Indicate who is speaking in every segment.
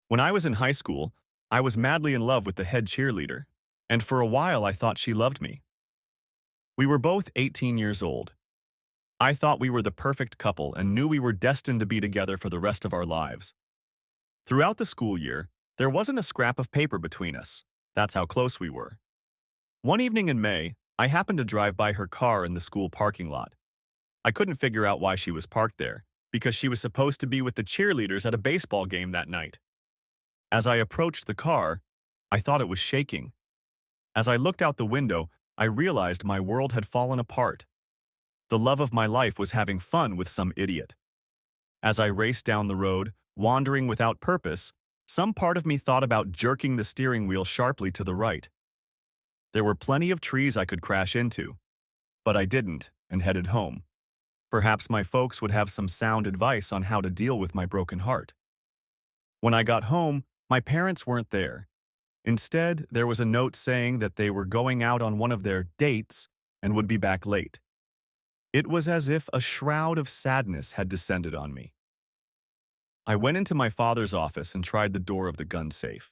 Speaker 1: When I was in high school, I was madly in love with the head cheerleader, and for a while I thought she loved me. We were both 18 years old. I thought we were the perfect couple and knew we were destined to be together for the rest of our lives. Throughout the school year, there wasn't a scrap of paper between us. That's how close we were. One evening in May, I happened to drive by her car in the school parking lot. I couldn't figure out why she was parked there, because she was supposed to be with the cheerleaders at a baseball game that night. As I approached the car, I thought it was shaking. As I looked out the window, I realized my world had fallen apart. The love of my life was having fun with some idiot. As I raced down the road, wandering without purpose, some part of me thought about jerking the steering wheel sharply to the right. There were plenty of trees I could crash into, but I didn't and headed home. Perhaps my folks would have some sound advice on how to deal with my broken heart. When I got home, my parents weren't there. Instead, there was a note saying that they were going out on one of their dates and would be back late. It was as if a shroud of sadness had descended on me. I went into my father's office and tried the door of the gun safe.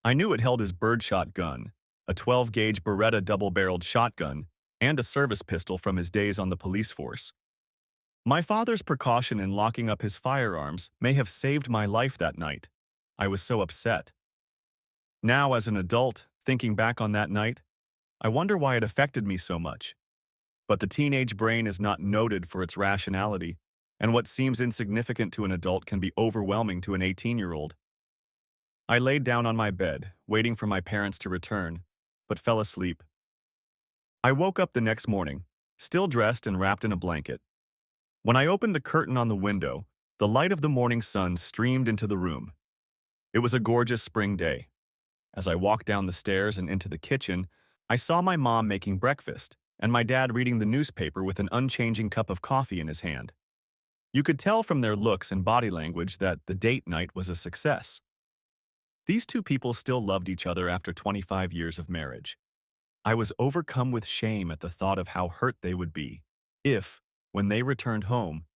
Speaker 1: I knew it held his birdshot gun, a 12-gauge Beretta double-barreled shotgun, and a service pistol from his days on the police force. My father's precaution in locking up his firearms may have saved my life that night. I was so upset. Now, as an adult, thinking back on that night, I wonder why it affected me so much. But the teenage brain is not noted for its rationality, and what seems insignificant to an adult can be overwhelming to an 18-year-old. I laid down on my bed, waiting for my parents to return, but fell asleep. I woke up the next morning, still dressed and wrapped in a blanket. When I opened the curtain on the window, the light of the morning sun streamed into the room. It was a gorgeous spring day. As I walked down the stairs and into the kitchen, I saw my mom making breakfast and my dad reading the newspaper with an unchanging cup of coffee in his hand. You could tell from their looks and body language that the date night was a success. These two people still loved each other after 25 years of marriage. I was overcome with shame at the thought of how hurt they would be if, when they returned home,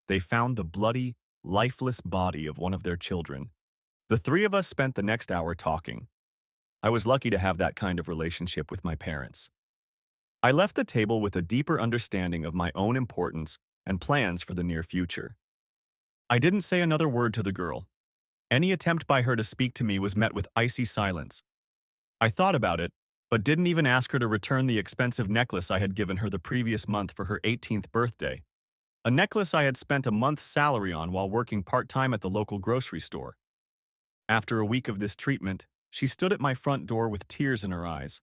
Speaker 1: they found the bloody, lifeless body of one of their children. The three of us spent the next hour talking. I was lucky to have that kind of relationship with my parents. I left the table with a deeper understanding of my own importance and plans for the near future. I didn't say another word to the girl. Any attempt by her to speak to me was met with icy silence. I thought about it, but didn't even ask her to return the expensive necklace I had given her the previous month for her 18th birthday. A necklace I had spent a month's salary on while working part-time at the local grocery store. After a week of this treatment, she stood at my front door with tears in her eyes.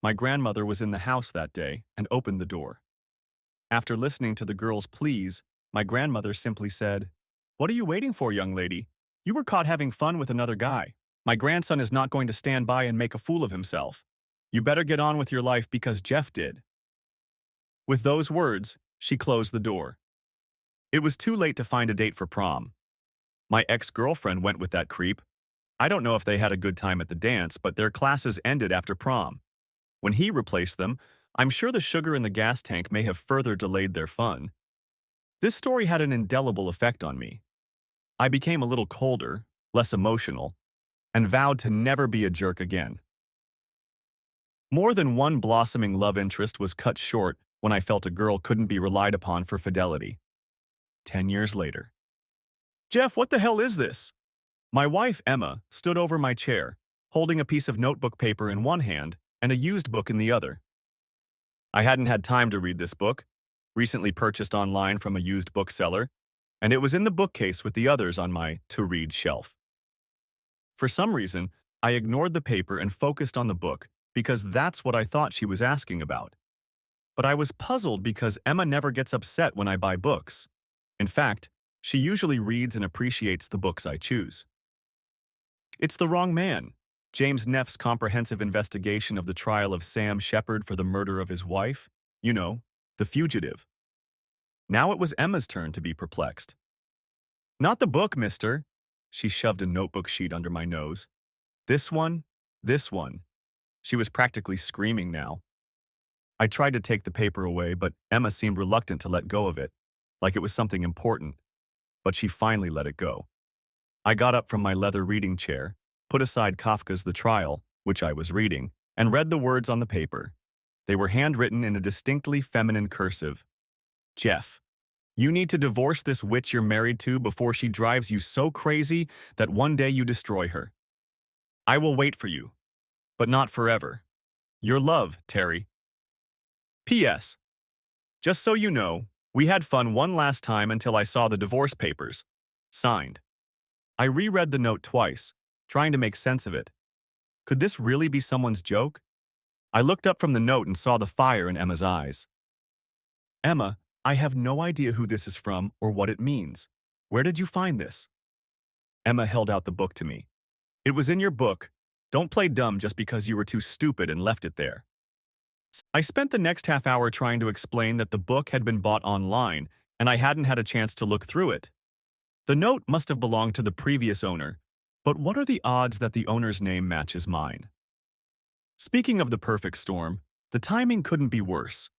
Speaker 1: My grandmother was in the house that day and opened the door. After listening to the girl's pleas, my grandmother simply said, "What are you waiting for, young lady? You were caught having fun with another guy. My grandson is not going to stand by and make a fool of himself. You better get on with your life because Jeff did." With those words, she closed the door. It was too late to find a date for prom. My ex-girlfriend went with that creep. I don't know if they had a good time at the dance, but their classes ended after prom. When he replaced them, I'm sure the sugar in the gas tank may have further delayed their fun. This story had an indelible effect on me. I became a little colder, less emotional, and vowed to never be a jerk again. More than one blossoming love interest was cut short when I felt a girl couldn't be relied upon for fidelity. 10 years later. "Jeff, what the hell is this?" My wife, Emma, stood over my chair, holding a piece of notebook paper in one hand and a used book in the other. I hadn't had time to read this book, recently purchased online from a used bookseller, and it was in the bookcase with the others on my to-read shelf. For some reason, I ignored the paper and focused on the book because that's what I thought she was asking about. But I was puzzled because Emma never gets upset when I buy books. In fact, she usually reads and appreciates the books I choose. It's The Wrong Man, James Neff's comprehensive investigation of the trial of Sam Shepard for the murder of his wife, the fugitive. Now it was Emma's turn to be perplexed. "Not the book, mister." She shoved a notebook sheet under my nose. "This one, this one." She was practically screaming now. I tried to take the paper away, but Emma seemed reluctant to let go of it, like it was something important. But she finally let it go. I got up from my leather reading chair, put aside Kafka's The Trial, which I was reading, and read the words on the paper. They were handwritten in a distinctly feminine cursive. Jeff, you need to divorce this witch you're married to before she drives you so crazy that one day you destroy her. I will wait for you, but not forever. Your love, Terry. P.S. Just so you know, we had fun one last time until I saw the divorce papers. Signed. I reread the note twice, trying to make sense of it. Could this really be someone's joke? I looked up from the note and saw the fire in Emma's eyes. Emma, I have no idea who this is from or what it means. Where did you find this? Emma held out the book to me. It was in your book. Don't play dumb just because you were too stupid and left it there. I spent the next half hour trying to explain that the book had been bought online and I hadn't had a chance to look through it. The note must have belonged to the previous owner, but what are the odds that the owner's name matches mine? Speaking of the perfect storm, the timing couldn't be worse.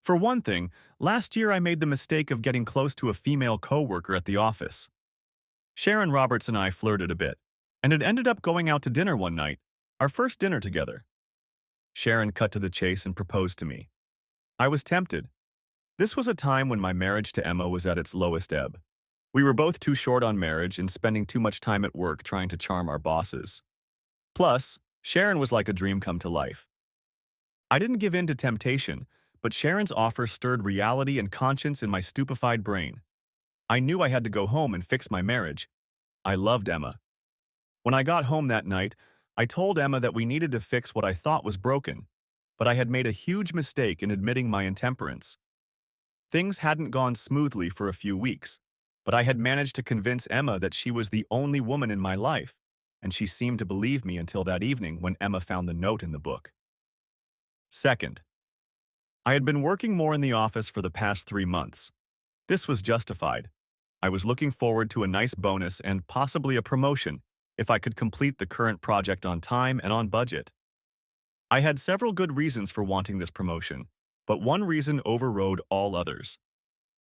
Speaker 1: For one thing, last year I made the mistake of getting close to a female coworker at the office. Sharon Roberts and I flirted a bit, and it ended up going out to dinner one night, our first dinner together. Sharon cut to the chase and proposed to me. I was tempted. This was a time when my marriage to Emma was at its lowest ebb. We were both too short on marriage and spending too much time at work trying to charm our bosses. Plus, Sharon was like a dream come to life. I didn't give in to temptation, but Sharon's offer stirred reality and conscience in my stupefied brain. I knew I had to go home and fix my marriage. I loved Emma. When I got home that night, I told Emma that we needed to fix what I thought was broken, but I had made a huge mistake in admitting my intemperance. Things hadn't gone smoothly for a few weeks, but I had managed to convince Emma that she was the only woman in my life, and she seemed to believe me until that evening when Emma found the note in the book. Second, I had been working more in the office for the past 3 months. This was justified. I was looking forward to a nice bonus and possibly a promotion if I could complete the current project on time and on budget. I had several good reasons for wanting this promotion, but one reason overrode all others.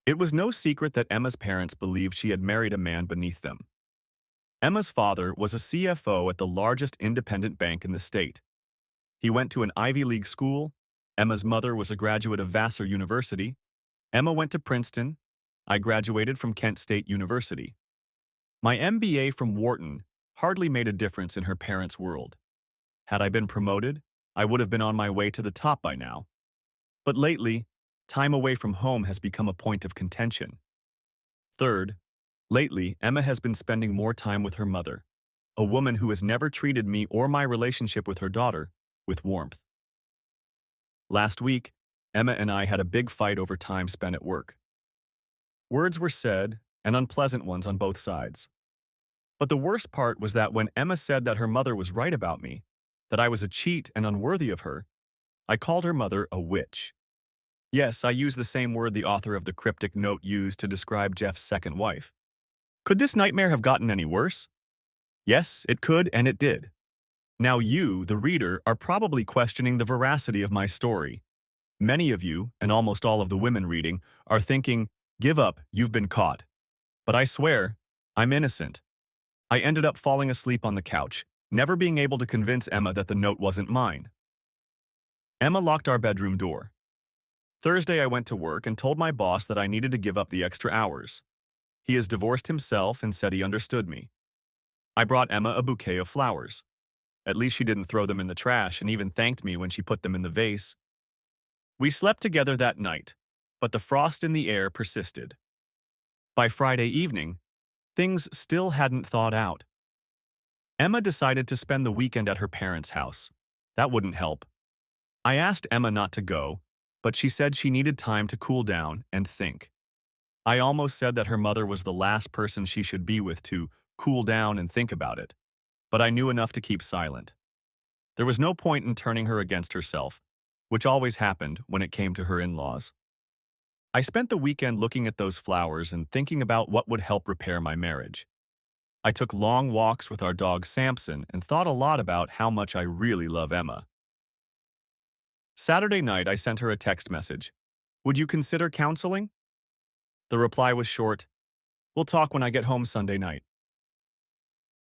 Speaker 1: It was no secret that Emma's parents believed she had married a man beneath them. Emma's father was a CFO at the largest independent bank in the state. He went to an Ivy League school. Emma's mother was a graduate of Vassar University. Emma went to Princeton. I graduated from Kent State University. My MBA from Wharton hardly made a difference in her parents' world. Had I been promoted, I would have been on my way to the top by now. But lately, time away from home has become a point of contention. Third, lately, Emma has been spending more time with her mother, a woman who has never treated me or my relationship with her daughter with warmth. Last week, Emma and I had a big fight over time spent at work. Words were said, and unpleasant ones on both sides. But the worst part was that when Emma said that her mother was right about me, that I was a cheat and unworthy of her, I called her mother a witch. Yes, I used the same word the author of the cryptic note used to describe Jeff's second wife. Could this nightmare have gotten any worse? Yes, it could, and it did. Now you, the reader, are probably questioning the veracity of my story. Many of you, and almost all of the women reading, are thinking, "Give up, you've been caught." But I swear, I'm innocent. I ended up falling asleep on the couch, never being able to convince Emma that the note wasn't mine. Emma locked our bedroom door. Thursday I went to work and told my boss that I needed to give up the extra hours. He has divorced himself and said he understood me. I brought Emma a bouquet of flowers. At least she didn't throw them in the trash and even thanked me when she put them in the vase. We slept together that night, but the frost in the air persisted. By Friday evening, things still hadn't thawed out. Emma decided to spend the weekend at her parents' house. That wouldn't help. I asked Emma not to go, but she said she needed time to cool down and think. I almost said that her mother was the last person she should be with to cool down and think about it, but I knew enough to keep silent. There was no point in turning her against herself, which always happened when it came to her in-laws. I spent the weekend looking at those flowers and thinking about what would help repair my marriage. I took long walks with our dog Samson and thought a lot about how much I really love Emma. Saturday night, I sent her a text message. "Would you consider counseling?" The reply was short. "We'll talk when I get home Sunday night."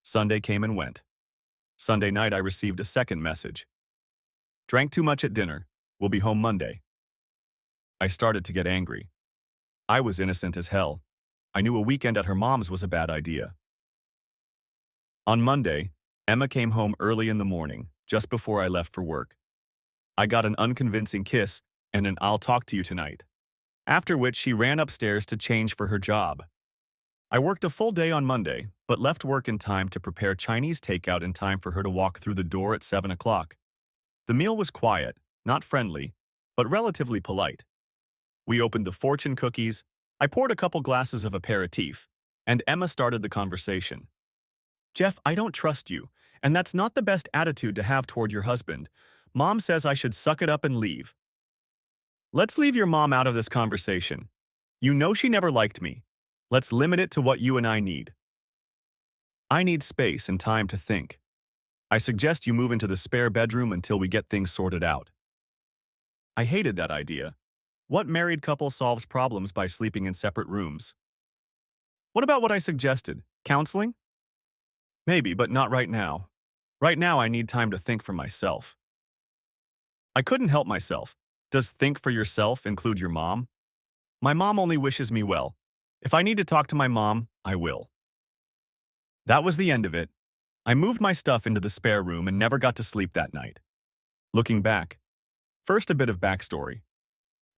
Speaker 1: Sunday came and went. Sunday night, I received a second message. Drank too much at dinner. Will be home Monday. I started to get angry. I was innocent as hell. I knew a weekend at her mom's was a bad idea. On Monday, Emma came home early in the morning, just before I left for work. I got an unconvincing kiss and an "I'll talk to you tonight," after which she ran upstairs to change for her job. I worked a full day on Monday, but left work in time to prepare Chinese takeout in time for her to walk through the door at 7 o'clock. The meal was quiet, not friendly, but relatively polite. We opened the fortune cookies, I poured a couple glasses of aperitif, and Emma started the conversation. "Jeff, I don't trust you, and that's not the best attitude to have toward your husband. Mom says I should suck it up and leave." "Let's leave your mom out of this conversation. You know she never liked me. Let's limit it to what you and I need." "I need space and time to think. I suggest you move into the spare bedroom until we get things sorted out." I hated that idea. What married couple solves problems by sleeping in separate rooms? "What about what I suggested? Counseling?" "Maybe, but not right now. Right now I need time to think for myself." I couldn't help myself. Does think for yourself include your mom? My mom only wishes me well. If I need to talk to my mom, I will. That was the end of it. I moved my stuff into the spare room and never got to sleep that night. Looking back, first a bit of backstory.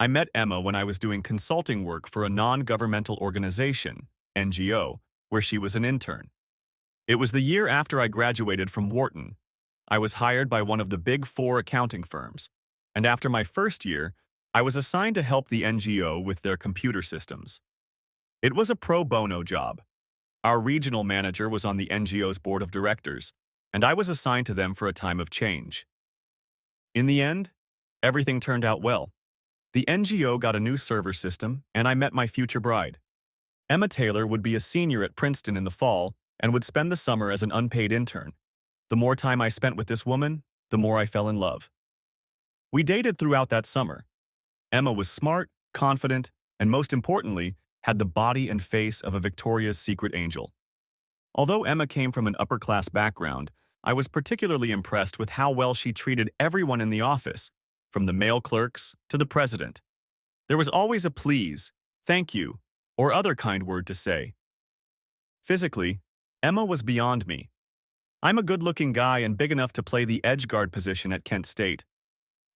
Speaker 1: I met Emma when I was doing consulting work for a non-governmental organization, NGO, where she was an intern. It was the year after I graduated from Wharton. I was hired by one of the Big Four accounting firms, and after my first year, I was assigned to help the NGO with their computer systems. It was a pro bono job. Our regional manager was on the NGO's board of directors, and I was assigned to them for a time of change. In the end, everything turned out well. The NGO got a new server system, and I met my future bride. Emma Taylor would be a senior at Princeton in the fall and would spend the summer as an unpaid intern. The more time I spent with this woman, the more I fell in love. We dated throughout that summer. Emma was smart, confident, and most importantly, had the body and face of a Victoria's Secret angel. Although Emma came from an upper-class background, I was particularly impressed with how well she treated everyone in the office, from the mail clerks to the president. There was always a please, thank you, or other kind word to say. Physically, Emma was beyond me. I'm a good-looking guy and big enough to play the edge guard position at Kent State.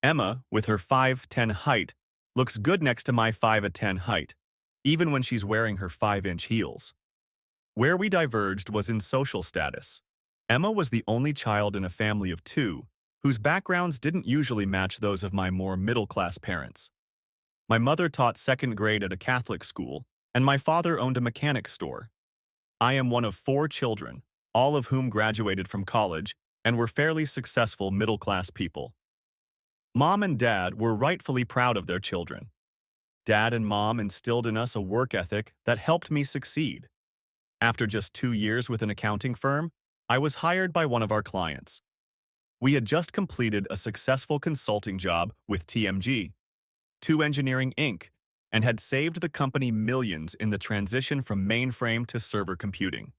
Speaker 1: Emma, with her 5'10" height, looks good next to my 5'10" height, even when she's wearing her 5-inch heels. Where we diverged was in social status. Emma was the only child in a family of two, whose backgrounds didn't usually match those of my more middle-class parents. My mother taught second grade at a Catholic school, and my father owned a mechanics store. I am one of 4 children, all of whom graduated from college and were fairly successful middle-class people. Mom and Dad were rightfully proud of their children. Dad and Mom instilled in us a work ethic that helped me succeed. After just 2 years with an accounting firm, I was hired by one of our clients. We had just completed a successful consulting job with TMG, 2 Engineering Inc., and had saved the company millions in the transition from mainframe to server computing.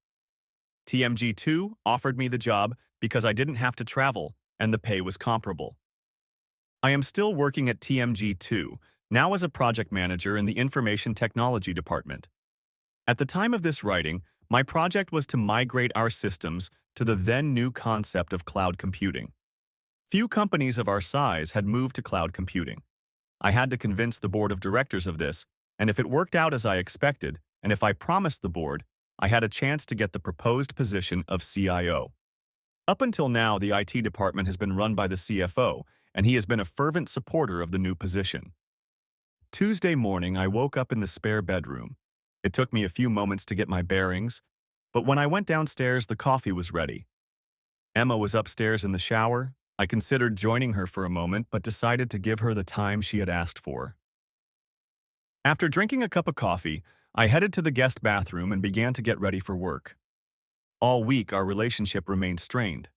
Speaker 1: TMG2 offered me the job because I didn't have to travel and the pay was comparable. I am still working at TMG2, now as a project manager in the Information Technology Department. At the time of this writing, my project was to migrate our systems to the then-new concept of cloud computing. Few companies of our size had moved to cloud computing. I had to convince the board of directors of this, and if it worked out as I expected, and if I promised the board, I had a chance to get the proposed position of CIO. Up until now, the IT department has been run by the CFO, and he has been a fervent supporter of the new position. Tuesday morning, I woke up in the spare bedroom. It took me a few moments to get my bearings, but when I went downstairs, the coffee was ready. Emma was upstairs in the shower. I considered joining her for a moment, but decided to give her the time she had asked for. After drinking a cup of coffee, I headed to the guest bathroom and began to get ready for work. All week, our relationship remained strained.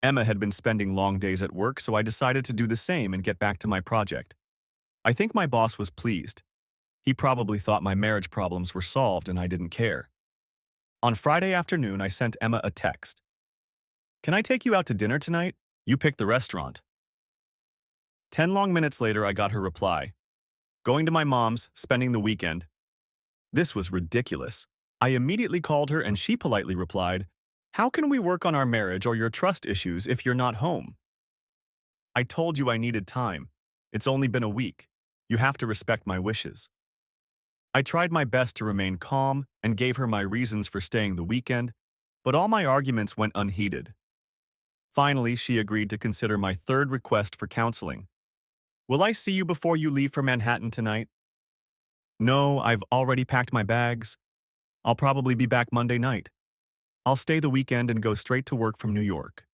Speaker 1: Emma had been spending long days at work, so I decided to do the same and get back to my project. I think my boss was pleased. He probably thought my marriage problems were solved and I didn't care. On Friday afternoon, I sent Emma a text. Can I take you out to dinner tonight? You pick the restaurant. 10 long minutes later, I got her reply. Going to my mom's, spending the weekend. This was ridiculous. I immediately called her and she politely replied, how can we work on our marriage or your trust issues if you're not home? I told you I needed time. It's only been a week. You have to respect my wishes. I tried my best to remain calm and gave her my reasons for staying the weekend, but all my arguments went unheeded. Finally, she agreed to consider my third request for counseling. Will I see you before you leave for Manhattan tonight? No, I've already packed my bags. I'll probably be back Monday night. I'll stay the weekend and go straight to work from New York.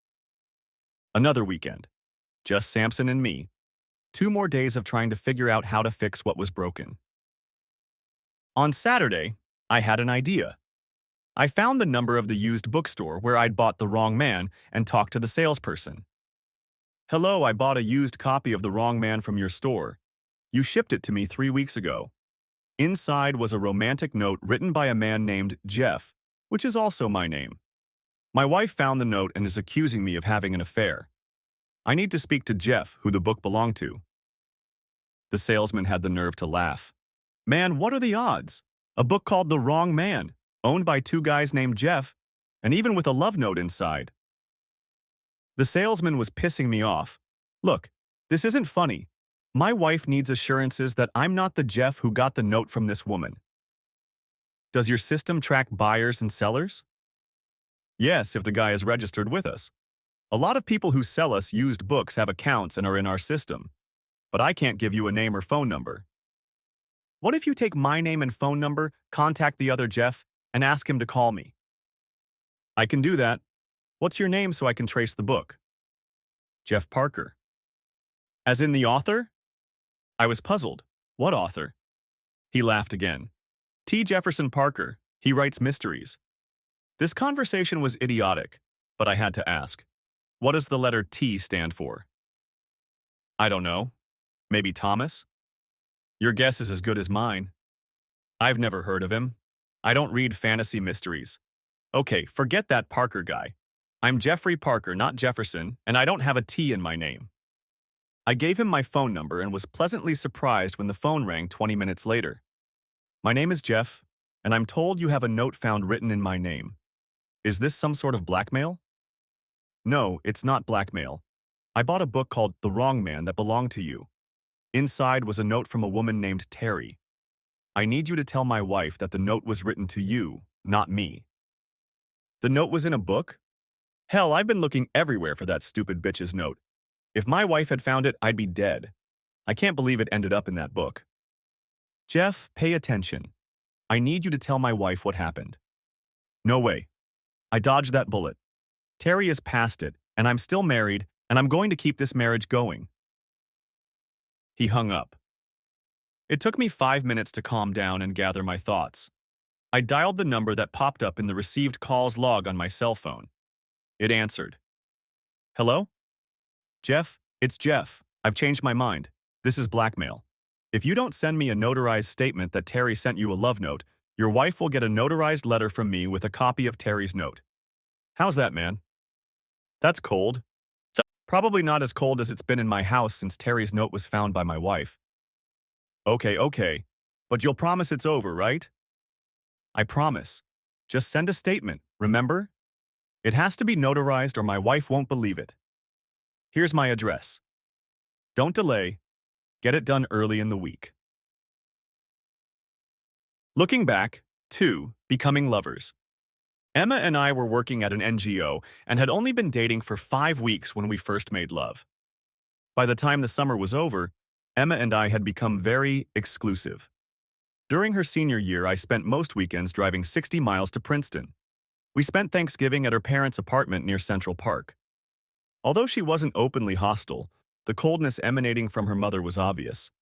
Speaker 1: Another weekend. Just Samson and me. 2 more days of trying to figure out how to fix what was broken. On Saturday, I had an idea. I found the number of the used bookstore where I'd bought The Wrong Man and talked to the salesperson. Hello, I bought a used copy of The Wrong Man from your store. You shipped it to me 3 weeks ago. Inside was a romantic note written by a man named Jeff, which is also my name. My wife found the note and is accusing me of having an affair. I need to speak to Jeff, who the book belonged to. The salesman had the nerve to laugh. Man, what are the odds? A book called The Wrong Man, owned by 2 guys named Jeff, and even with a love note inside. The salesman was pissing me off. Look, this isn't funny. My wife needs assurances that I'm not the Jeff who got the note from this woman. Does your system track buyers and sellers? Yes, if the guy is registered with us. A lot of people who sell us used books have accounts and are in our system, but I can't give you a name or phone number. What if you take my name and phone number, contact the other Jeff, and ask him to call me? I can do that. What's your name so I can trace the book? Jeff Parker. As in the author? I was puzzled. What author? He laughed again. T. Jefferson Parker. He writes mysteries. This conversation was idiotic, but I had to ask. What does the letter T stand for? I don't know. Maybe Thomas? Your guess is as good as mine. I've never heard of him. I don't read fantasy mysteries. Okay, forget that Parker guy. I'm Jeffrey Parker, not Jefferson, and I don't have a T in my name. I gave him my phone number and was pleasantly surprised when the phone rang 20 minutes later. My name is Jeff, and I'm told you have a note found written in my name. Is this some sort of blackmail? No, it's not blackmail. I bought a book called The Wrong Man that belonged to you. Inside was a note from a woman named Terry. I need you to tell my wife that the note was written to you, not me. The note was in a book? Hell, I've been looking everywhere for that stupid bitch's note. If my wife had found it, I'd be dead. I can't believe it ended up in that book. Jeff, pay attention. I need you to tell my wife what happened. No way. I dodged that bullet. Terry is past it, and I'm still married, and I'm going to keep this marriage going. He hung up. It took me 5 minutes to calm down and gather my thoughts. I dialed the number that popped up in the received calls log on my cell phone. It answered. Hello? Jeff, it's Jeff. I've changed my mind. This is blackmail. If you don't send me a notarized statement that Terry sent you a love note, your wife will get a notarized letter from me with a copy of Terry's note. How's that, man? That's cold. Probably not as cold as it's been in my house since Terry's note was found by my wife. Okay. But you'll promise it's over, right? I promise. Just send a statement, remember? It has to be notarized or my wife won't believe it. Here's my address. Don't delay. Get it done early in the week. Looking back, 2. Becoming lovers. Emma and I were working at an NGO and had only been dating for 5 weeks when we first made love. By the time the summer was over, Emma and I had become very exclusive. During her senior year, I spent most weekends driving 60 miles to Princeton. We spent Thanksgiving at her parents' apartment near Central Park. Although she wasn't openly hostile, the coldness emanating from her mother was obvious.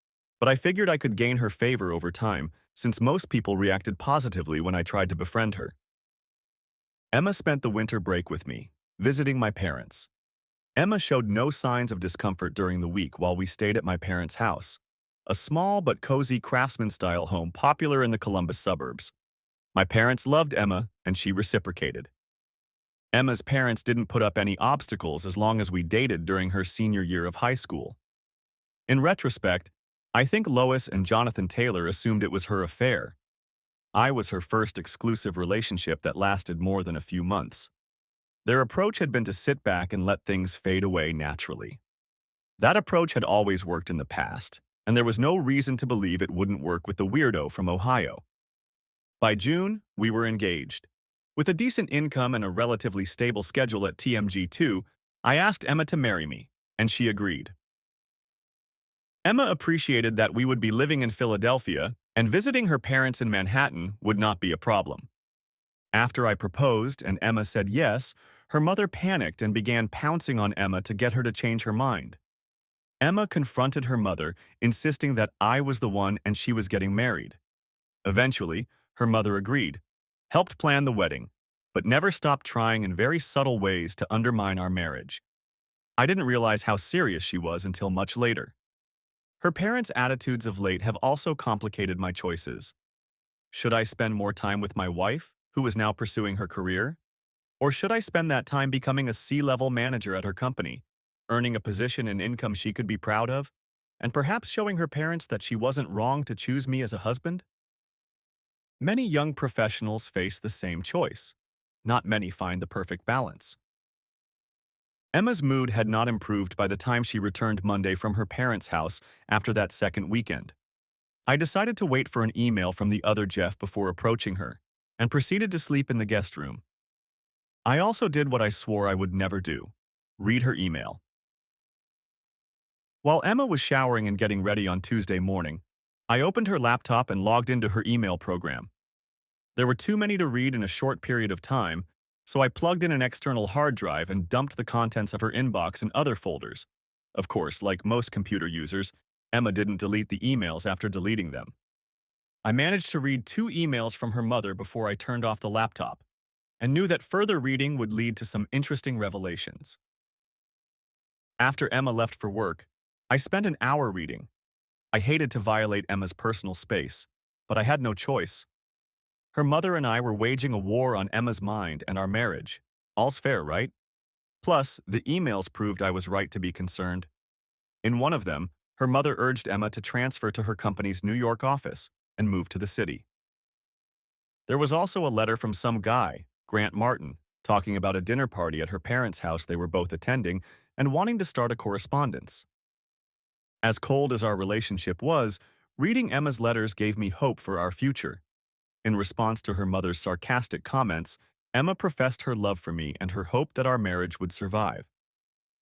Speaker 1: But I figured I could gain her favor over time, since most people reacted positively when I tried to befriend her. Emma spent the winter break with me, visiting my parents. Emma showed no signs of discomfort during the week while we stayed at my parents' house, a small but cozy craftsman-style home popular in the Columbus suburbs. My parents loved Emma, and she reciprocated. Emma's parents didn't put up any obstacles as long as we dated during her senior year of high school. In retrospect, I think Lois and Jonathan Taylor assumed it was her affair. I was her first exclusive relationship that lasted more than a few months. Their approach had been to sit back and let things fade away naturally. That approach had always worked in the past, and there was no reason to believe it wouldn't work with the weirdo from Ohio. By June, we were engaged. With a decent income and a relatively stable schedule at TMG2, I asked Emma to marry me, and she agreed. Emma appreciated that we would be living in Philadelphia, and visiting her parents in Manhattan would not be a problem. After I proposed and Emma said yes, her mother panicked and began pouncing on Emma to get her to change her mind. Emma confronted her mother, insisting that I was the one and she was getting married. Eventually, her mother agreed, helped plan the wedding, but never stopped trying in very subtle ways to undermine our marriage. I didn't realize how serious she was until much later. Her parents' attitudes of late have also complicated my choices. Should I spend more time with my wife, who is now pursuing her career? Or should I spend that time becoming a C-level manager at her company, earning a position and income she could be proud of, and perhaps showing her parents that she wasn't wrong to choose me as a husband? Many young professionals face the same choice. Not many find the perfect balance. Emma's mood had not improved by the time she returned Monday from her parents' house after that second weekend. I decided to wait for an email from the other Jeff before approaching her, and proceeded to sleep in the guest room. I also did what I swore I would never do: read her email. While Emma was showering and getting ready on Tuesday morning, I opened her laptop and logged into her email program. There were too many to read in a short period of time, so I plugged in an external hard drive and dumped the contents of her inbox in other folders. Of course, like most computer users, Emma didn't delete the emails after deleting them. I managed to read 2 emails from her mother before I turned off the laptop, and knew that further reading would lead to some interesting revelations. After Emma left for work, I spent an hour reading. I hated to violate Emma's personal space, but I had no choice. Her mother and I were waging a war on Emma's mind and our marriage. All's fair, right? Plus, the emails proved I was right to be concerned. In one of them, her mother urged Emma to transfer to her company's New York office and move to the city. There was also a letter from some guy, Grant Martin, talking about a dinner party at her parents' house they were both attending and wanting to start a correspondence. As cold as our relationship was, reading Emma's letters gave me hope for our future. In response to her mother's sarcastic comments, Emma professed her love for me and her hope that our marriage would survive.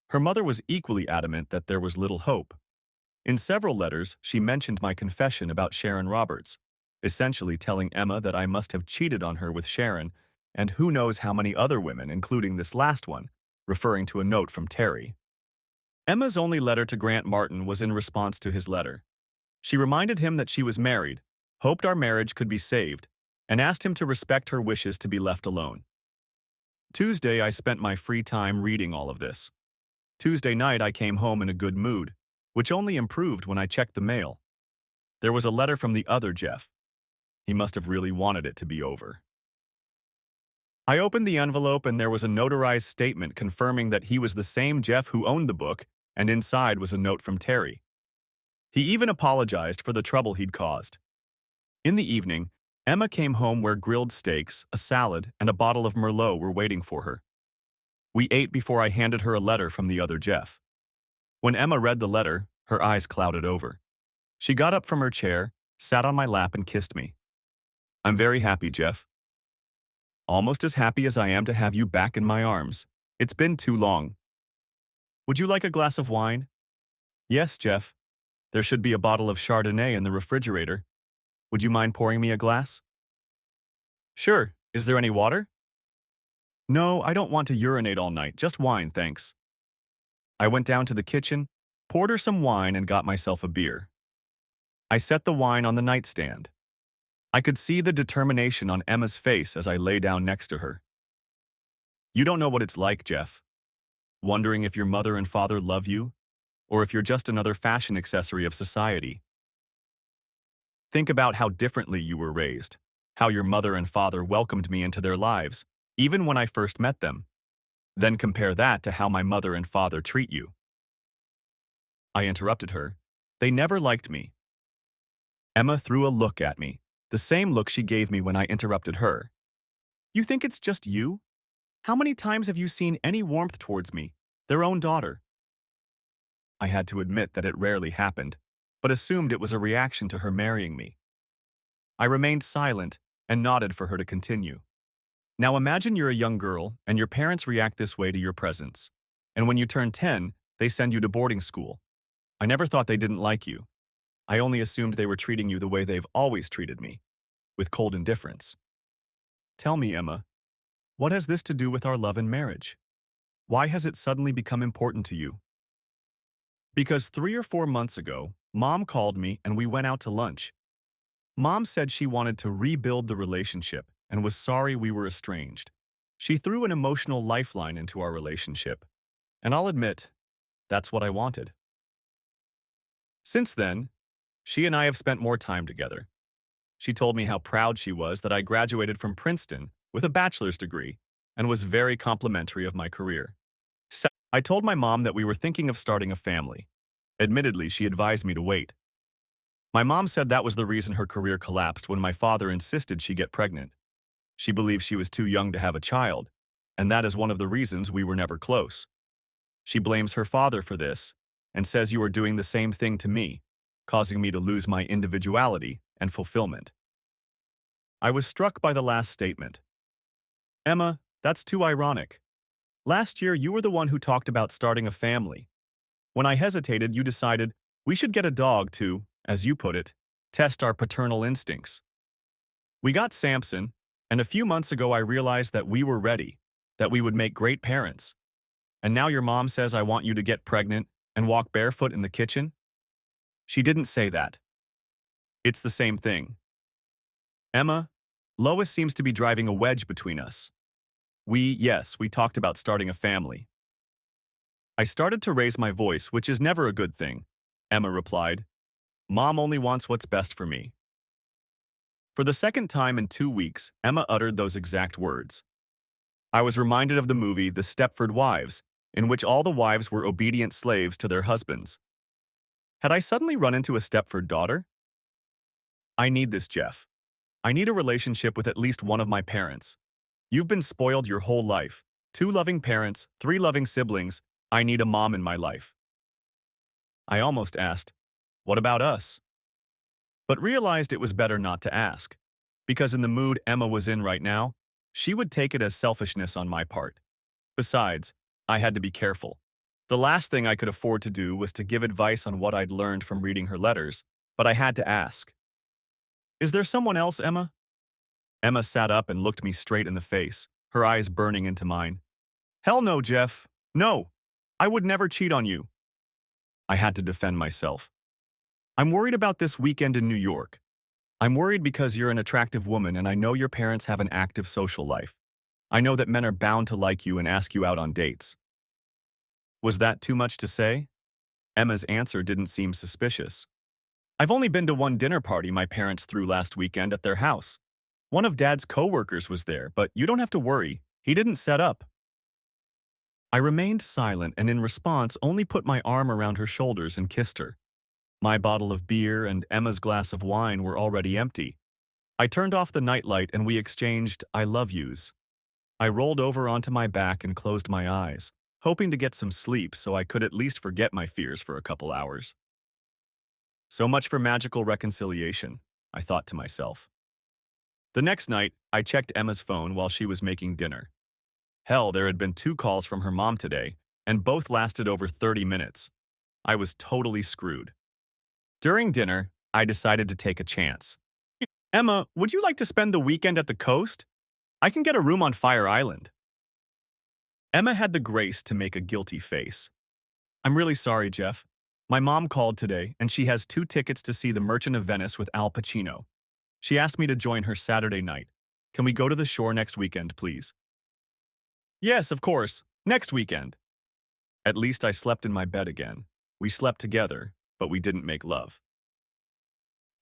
Speaker 1: Her mother was equally adamant that there was little hope. In several letters, she mentioned my confession about Sharon Roberts, essentially telling Emma that I must have cheated on her with Sharon, and who knows how many other women, including this last one, referring to a note from Terry. Emma's only letter to Grant Martin was in response to his letter. She reminded him that she was married, hoped our marriage could be saved, and asked him to respect her wishes to be left alone. Tuesday, I spent my free time reading all of this. Tuesday night, I came home in a good mood, which only improved when I checked the mail. There was a letter from the other Jeff. He must have really wanted it to be over. I opened the envelope and there was a notarized statement confirming that he was the same Jeff who owned the book, and inside was a note from Terry. He even apologized for the trouble he'd caused. In the evening, Emma came home where grilled steaks, a salad, and a bottle of Merlot were waiting for her. We ate before I handed her a letter from the other Jeff. When Emma read the letter, her eyes clouded over. She got up from her chair, sat on my lap, and kissed me. "I'm very happy, Jeff. Almost as happy as I am to have you back in my arms. It's been too long. Would you like a glass of wine?" "Yes, Jeff. There should be a bottle of Chardonnay in the refrigerator. Would you mind pouring me a glass?" "Sure. Is there any water?" "No, I don't want to urinate all night. Just wine, thanks." I went down to the kitchen, poured her some wine, and got myself a beer. I set the wine on the nightstand. I could see the determination on Emma's face as I lay down next to her. "You don't know what it's like, Jeff. Wondering if your mother and father love you, or if you're just another fashion accessory of society. Think about how differently you were raised, how your mother and father welcomed me into their lives, even when I first met them. Then compare that to how my mother and father treat you. I interrupted her. They never liked me. Emma threw a look at me, the same look she gave me when I interrupted her. You think it's just you? How many times have you seen any warmth towards me, their own daughter? I had to admit that it rarely happened, but assumed it was a reaction to her marrying me. I remained silent and nodded for her to continue. Now imagine you're a young girl and your parents react this way to your presence. And when you turn 10, they send you to boarding school. I never thought they didn't like you. I only assumed they were treating you the way they've always treated me, with cold indifference. Tell me, Emma, what has this to do with our love and marriage? Why has it suddenly become important to you? Because 3 or 4 months ago, Mom called me and we went out to lunch. Mom said she wanted to rebuild the relationship and was sorry we were estranged. She threw an emotional lifeline into our relationship, and I'll admit, that's what I wanted. Since then, she and I have spent more time together. She told me how proud she was that I graduated from Princeton with a bachelor's degree and was very complimentary of my career. I told my mom that we were thinking of starting a family. Admittedly, she advised me to wait. My mom said that was the reason her career collapsed when my father insisted she get pregnant. She believed she was too young to have a child, and that is one of the reasons we were never close. She blames her father for this and says you are doing the same thing to me, causing me to lose my individuality and fulfillment. I was struck by the last statement. Emma, that's too ironic. Last year, you were the one who talked about starting a family. When I hesitated, you decided we should get a dog to, as you put it, test our paternal instincts. We got Samson, and a few months ago I realized that we were ready, that we would make great parents. And now your mom says I want you to get pregnant and walk barefoot in the kitchen? She didn't say that. It's the same thing. Emma, Lois seems to be driving a wedge between us. Yes, we talked about starting a family. I started to raise my voice, which is never a good thing. Emma replied, Mom only wants what's best for me. For the second time in 2 weeks, Emma uttered those exact words. I was reminded of the movie The Stepford Wives, in which all the wives were obedient slaves to their husbands. Had I suddenly run into a Stepford daughter? I need this, Jeff. I need a relationship with at least one of my parents. You've been spoiled your whole life. 2 loving parents, 3 loving siblings. I need a mom in my life. I almost asked, what about us? But realized it was better not to ask, because in the mood Emma was in right now, she would take it as selfishness on my part. Besides, I had to be careful. The last thing I could afford to do was to give advice on what I'd learned from reading her letters, but I had to ask. Is there someone else, Emma? Emma sat up and looked me straight in the face, her eyes burning into mine. Hell no, Jeff. No. I would never cheat on you. I had to defend myself. I'm worried about this weekend in New York. I'm worried because you're an attractive woman and I know your parents have an active social life. I know that men are bound to like you and ask you out on dates. Was that too much to say? Emma's answer didn't seem suspicious. I've only been to one dinner party my parents threw last weekend at their house. One of Dad's co-workers was there, but you don't have to worry. He didn't set up. I remained silent and in response only put my arm around her shoulders and kissed her. My bottle of beer and Emma's glass of wine were already empty. I turned off the nightlight and we exchanged I love yous. I rolled over onto my back and closed my eyes, hoping to get some sleep so I could at least forget my fears for a couple hours. So much for magical reconciliation, I thought to myself. The next night, I checked Emma's phone while she was making dinner. Hell, there had been 2 calls from her mom today, and both lasted over 30 minutes. I was totally screwed. During dinner, I decided to take a chance. Emma, would you like to spend the weekend at the coast? I can get a room on Fire Island. Emma had the grace to make a guilty face. I'm really sorry, Jeff. My mom called today, and she has 2 tickets to see The Merchant of Venice with Al Pacino. She asked me to join her Saturday night. Can we go to the shore next weekend, please? Yes, of course. Next weekend. At least I slept in my bed again. We slept together, but we didn't make love.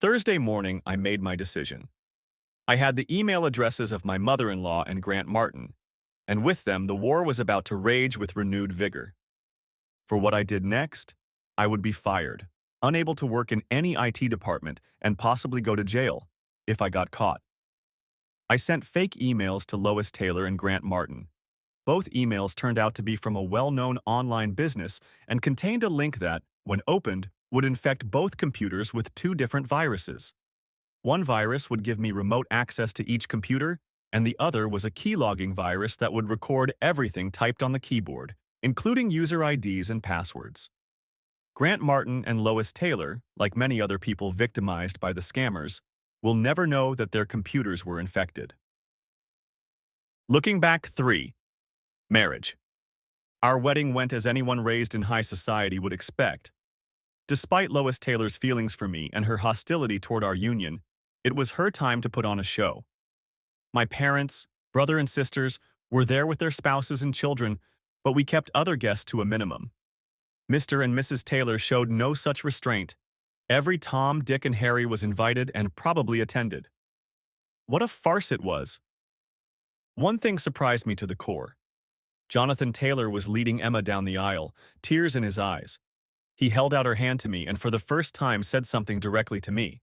Speaker 1: Thursday morning, I made my decision. I had the email addresses of my mother-in-law and Grant Martin, and with them the war was about to rage with renewed vigor. For what I did next, I would be fired, unable to work in any IT department, and possibly go to jail if I got caught. I sent fake emails to Lois Taylor and Grant Martin. Both emails turned out to be from a well-known online business and contained a link that, when opened, would infect both computers with two different viruses. One virus would give me remote access to each computer, and the other was a keylogging virus that would record everything typed on the keyboard, including user IDs and passwords. Grant Martin and Lois Taylor, like many other people victimized by the scammers, will never know that their computers were infected. Looking back 3. Marriage. Our wedding went as anyone raised in high society would expect. Despite Lois Taylor's feelings for me and her hostility toward our union, it was her time to put on a show. My parents, brother and sisters were there with their spouses and children, but we kept other guests to a minimum. Mr. and Mrs. Taylor showed no such restraint. Every Tom, Dick, and Harry was invited and probably attended. What a farce it was! One thing surprised me to the core. Jonathan Taylor was leading Emma down the aisle, tears in his eyes. He held out her hand to me and for the first time said something directly to me.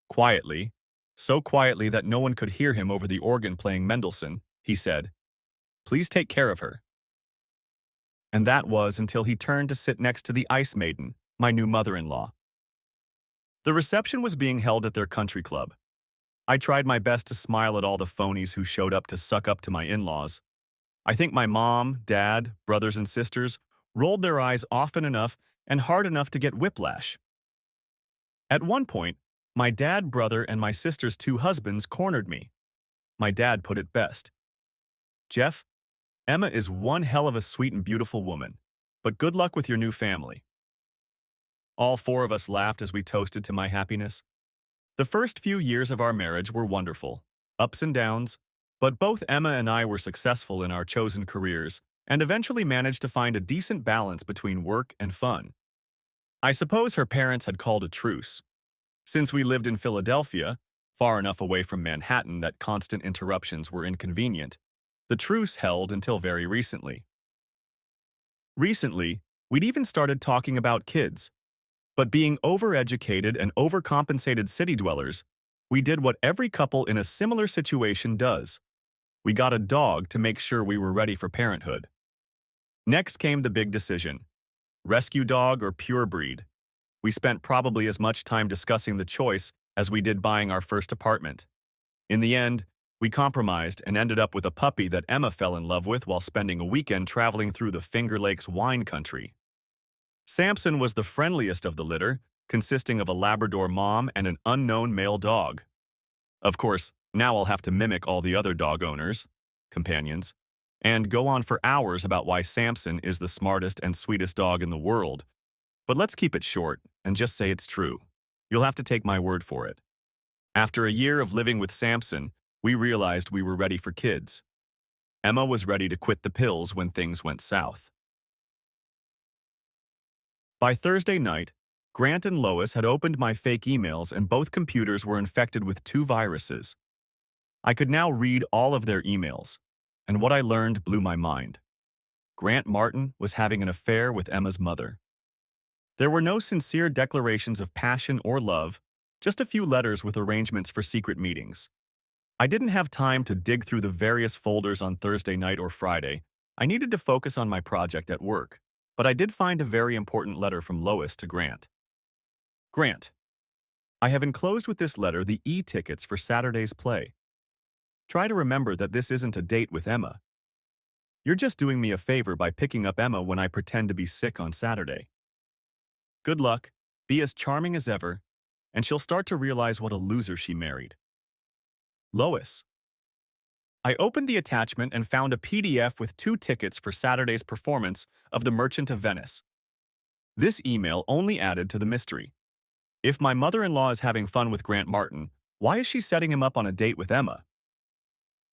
Speaker 1: Quietly, so quietly that no one could hear him over the organ playing Mendelssohn, he said, "Please take care of her." And that was until he turned to sit next to the Ice Maiden, my new mother-in-law. The reception was being held at their country club. I tried my best to smile at all the phonies who showed up to suck up to my in-laws. I think my mom, dad, brothers and sisters rolled their eyes often enough and hard enough to get whiplash. At one point, my dad, brother, and my sister's 2 husbands cornered me. My dad put it best. "Jeff, Emma is one hell of a sweet and beautiful woman, but good luck with your new family." All 4 of us laughed as we toasted to my happiness. The first few years of our marriage were wonderful, ups and downs, but both Emma and I were successful in our chosen careers and eventually managed to find a decent balance between work and fun. I suppose her parents had called a truce. Since we lived in Philadelphia, far enough away from Manhattan that constant interruptions were inconvenient, the truce held until very recently. Recently, we'd even started talking about kids. But being overeducated and overcompensated city dwellers, we did what every couple in a similar situation does. We got a dog to make sure we were ready for parenthood. Next came the big decision: rescue dog or pure breed. We spent probably as much time discussing the choice as we did buying our first apartment. In the end, we compromised and ended up with a puppy that Emma fell in love with while spending a weekend traveling through the Finger Lakes wine country. Samson was the friendliest of the litter, consisting of a Labrador mom and an unknown male dog. Of course, now I'll have to mimic all the other dog owners, companions, and go on for hours about why Samson is the smartest and sweetest dog in the world. But let's keep it short and just say it's true. You'll have to take my word for it. After a year of living with Samson, we realized we were ready for kids. Emma was ready to quit the pills when things went south. By Thursday night, Grant and Lois had opened my fake emails and both computers were infected with 2 viruses. I could now read all of their emails, and what I learned blew my mind. Grant Martin was having an affair with Emma's mother. There were no sincere declarations of passion or love, just a few letters with arrangements for secret meetings. I didn't have time to dig through the various folders on Thursday night or Friday. I needed to focus on my project at work. But I did find a very important letter from Lois to Grant. Grant, I have enclosed with this letter the e-tickets for Saturday's play. Try to remember that this isn't a date with Emma. You're just doing me a favor by picking up Emma when I pretend to be sick on Saturday. Good luck, be as charming as ever, and she'll start to realize what a loser she married. Lois. I opened the attachment and found a PDF with 2 tickets for Saturday's performance of The Merchant of Venice. This email only added to the mystery. If my mother-in-law is having fun with Grant Martin, why is she setting him up on a date with Emma?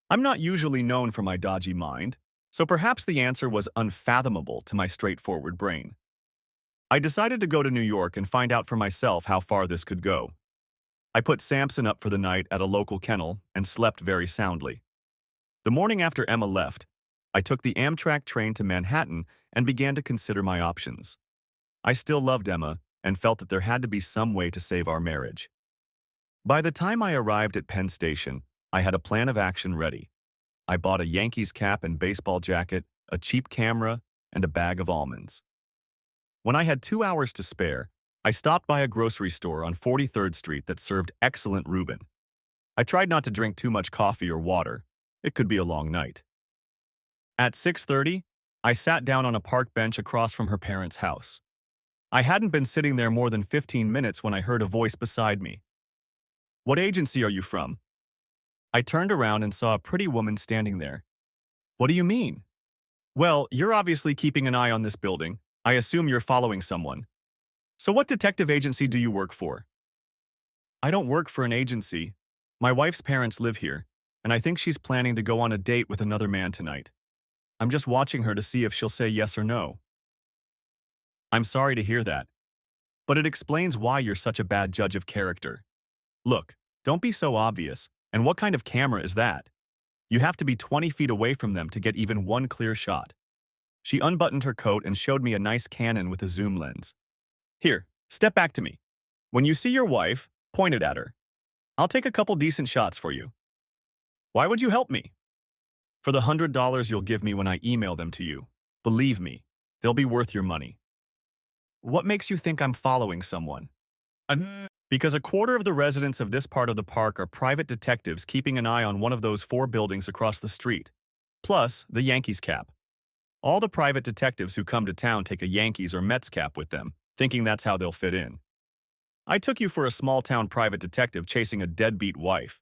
Speaker 1: I'm not usually known for my dodgy mind, so perhaps the answer was unfathomable to my straightforward brain. I decided to go to New York and find out for myself how far this could go. I put Samson up for the night at a local kennel and slept very soundly. The morning after Emma left, I took the Amtrak train to Manhattan and began to consider my options. I still loved Emma and felt that there had to be some way to save our marriage. By the time I arrived at Penn Station, I had a plan of action ready. I bought a Yankees cap and baseball jacket, a cheap camera, and a bag of almonds. When I had 2 hours to spare, I stopped by a grocery store on 43rd Street that served excellent Reuben. I tried not to drink too much coffee or water. It could be a long night. At 6:30, I sat down on a park bench across from her parents' house. I hadn't been sitting there more than 15 minutes when I heard a voice beside me. "What agency are you from?" I turned around and saw a pretty woman standing there. "What do you mean?" "Well, you're obviously keeping an eye on this building. I assume you're following someone. So what detective agency do you work for?" "I don't work for an agency. My wife's parents live here, and I think she's planning to go on a date with another man tonight. I'm just watching her to see if she'll say yes or no." "I'm sorry to hear that, but it explains why you're such a bad judge of character. Look, don't be so obvious. And what kind of camera is that? You have to be 20 feet away from them to get even one clear shot." She unbuttoned her coat and showed me a nice Canon with a zoom lens. "Here, step back to me. When you see your wife, point it at her. I'll take a couple decent shots for you." "Why would you help me?" "For the $100 you'll give me when I email them to you. Believe me, they'll be worth your money." "What makes you think I'm following someone?" "Because a quarter of the residents of this part of the park are private detectives keeping an eye on one of those 4 buildings across the street. Plus, the Yankees cap. All the private detectives who come to town take a Yankees or Mets cap with them, thinking that's how they'll fit in. I took you for a small-town private detective chasing a deadbeat wife,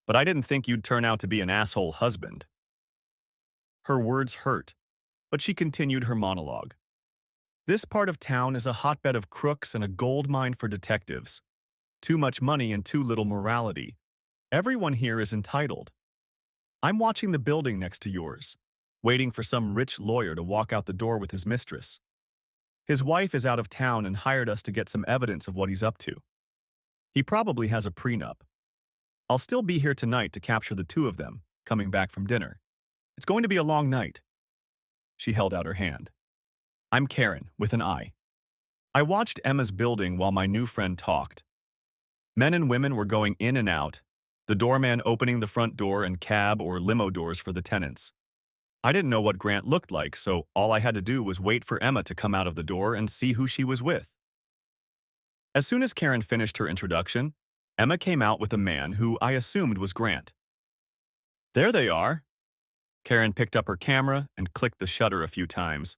Speaker 1: but I didn't think you'd turn out to be an asshole husband." Her words hurt, but she continued her monologue. "This part of town is a hotbed of crooks and a gold mine for detectives. Too much money and too little morality. Everyone here is entitled. I'm watching the building next to yours, waiting for some rich lawyer to walk out the door with his mistress. His wife is out of town and hired us to get some evidence of what he's up to. He probably has a prenup. I'll still be here tonight to capture the two of them, coming back from dinner. It's going to be a long night." She held out her hand. "I'm Karen, with an I." I watched Emma's building while my new friend talked. Men and women were going in and out, the doorman opening the front door and cab or limo doors for the tenants. I didn't know what Grant looked like, so all I had to do was wait for Emma to come out of the door and see who she was with. As soon as Karen finished her introduction, Emma came out with a man who I assumed was Grant. "There they are." Karen picked up her camera and clicked the shutter a few times.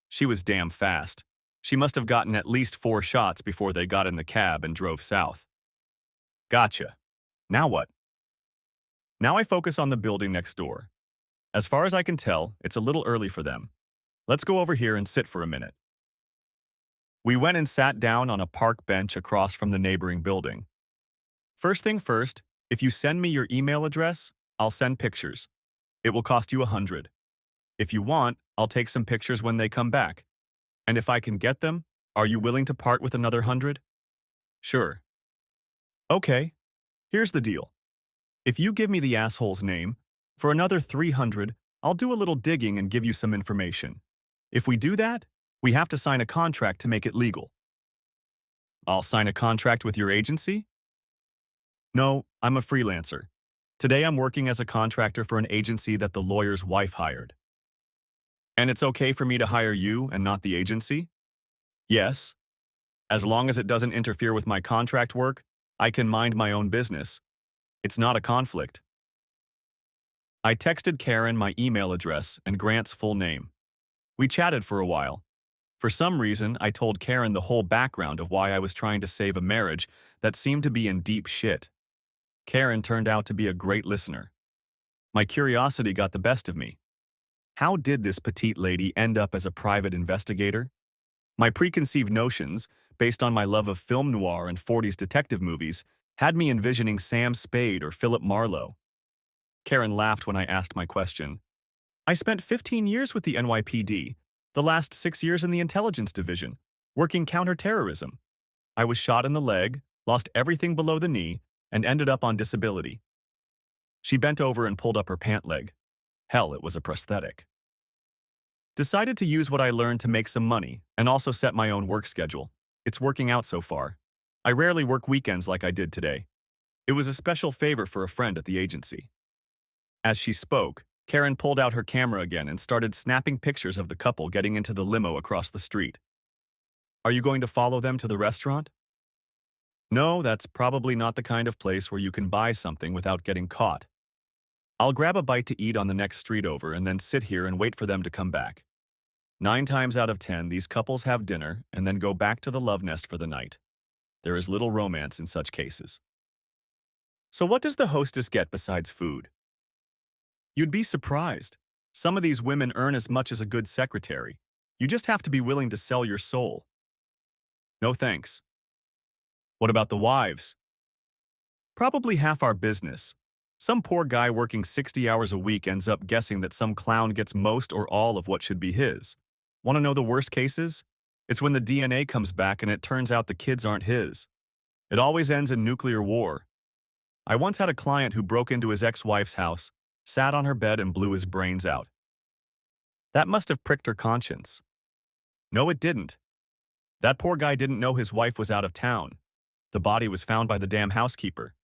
Speaker 1: She was damn fast. She must have gotten at least 4 shots before they got in the cab and drove south. "Gotcha. Now what?" "Now I focus on the building next door. As far as I can tell, it's a little early for them. Let's go over here and sit for a minute." We went and sat down on a park bench across from the neighboring building. "First thing first, if you send me your email address, I'll send pictures. It will cost you $100. If you want, I'll take some pictures when they come back. And if I can get them, are you willing to part with another $100? "Sure." "Okay, here's the deal. If you give me the asshole's name, for another $300, I'll do a little digging and give you some information. If we do that, we have to sign a contract to make it legal." "I'll sign a contract with your agency?" "No, I'm a freelancer. Today I'm working as a contractor for an agency that the lawyer's wife hired." "And it's okay for me to hire you and not the agency?" "Yes. As long as it doesn't interfere with my contract work, I can mind my own business. It's not a conflict." I texted Karen my email address and Grant's full name. We chatted for a while. For some reason, I told Karen the whole background of why I was trying to save a marriage that seemed to be in deep shit. Karen turned out to be a great listener. My curiosity got the best of me. How did this petite lady end up as a private investigator? My preconceived notions, based on my love of film noir and 40s detective movies, had me envisioning Sam Spade or Philip Marlowe. Karen laughed when I asked my question. "I spent 15 years with the NYPD, the last 6 years in the intelligence division, working counterterrorism. I was shot in the leg, lost everything below the knee, and ended up on disability. She bent over and pulled up her pant leg. Hell, it was a prosthetic. Decided to use what I learned to make some money and also set my own work schedule. It's working out so far. I rarely work weekends like I did today. It was a special favor for a friend at the agency. As she spoke, Karen pulled out her camera again and started snapping pictures of the couple getting into the limo across the street. Are you going to follow them to the restaurant? No, that's probably not the kind of place where you can buy something without getting caught. I'll grab a bite to eat on the next street over and then sit here and wait for them to come back. 9 times out of 10, these couples have dinner and then go back to the love nest for the night. There is little romance in such cases. So what does the hostess get besides food? You'd be surprised. Some of these women earn as much as a good secretary. You just have to be willing to sell your soul. No thanks. What about the wives? Probably half our business. Some poor guy working 60 hours a week ends up guessing that some clown gets most or all of what should be his. Want to know the worst cases? It's when the DNA comes back and it turns out the kids aren't his. It always ends in nuclear war. I once had a client who broke into his ex-wife's house, sat on her bed and blew his brains out. That must have pricked her conscience. No, it didn't. That poor guy didn't know his wife was out of town. The body was found by the damn housekeeper.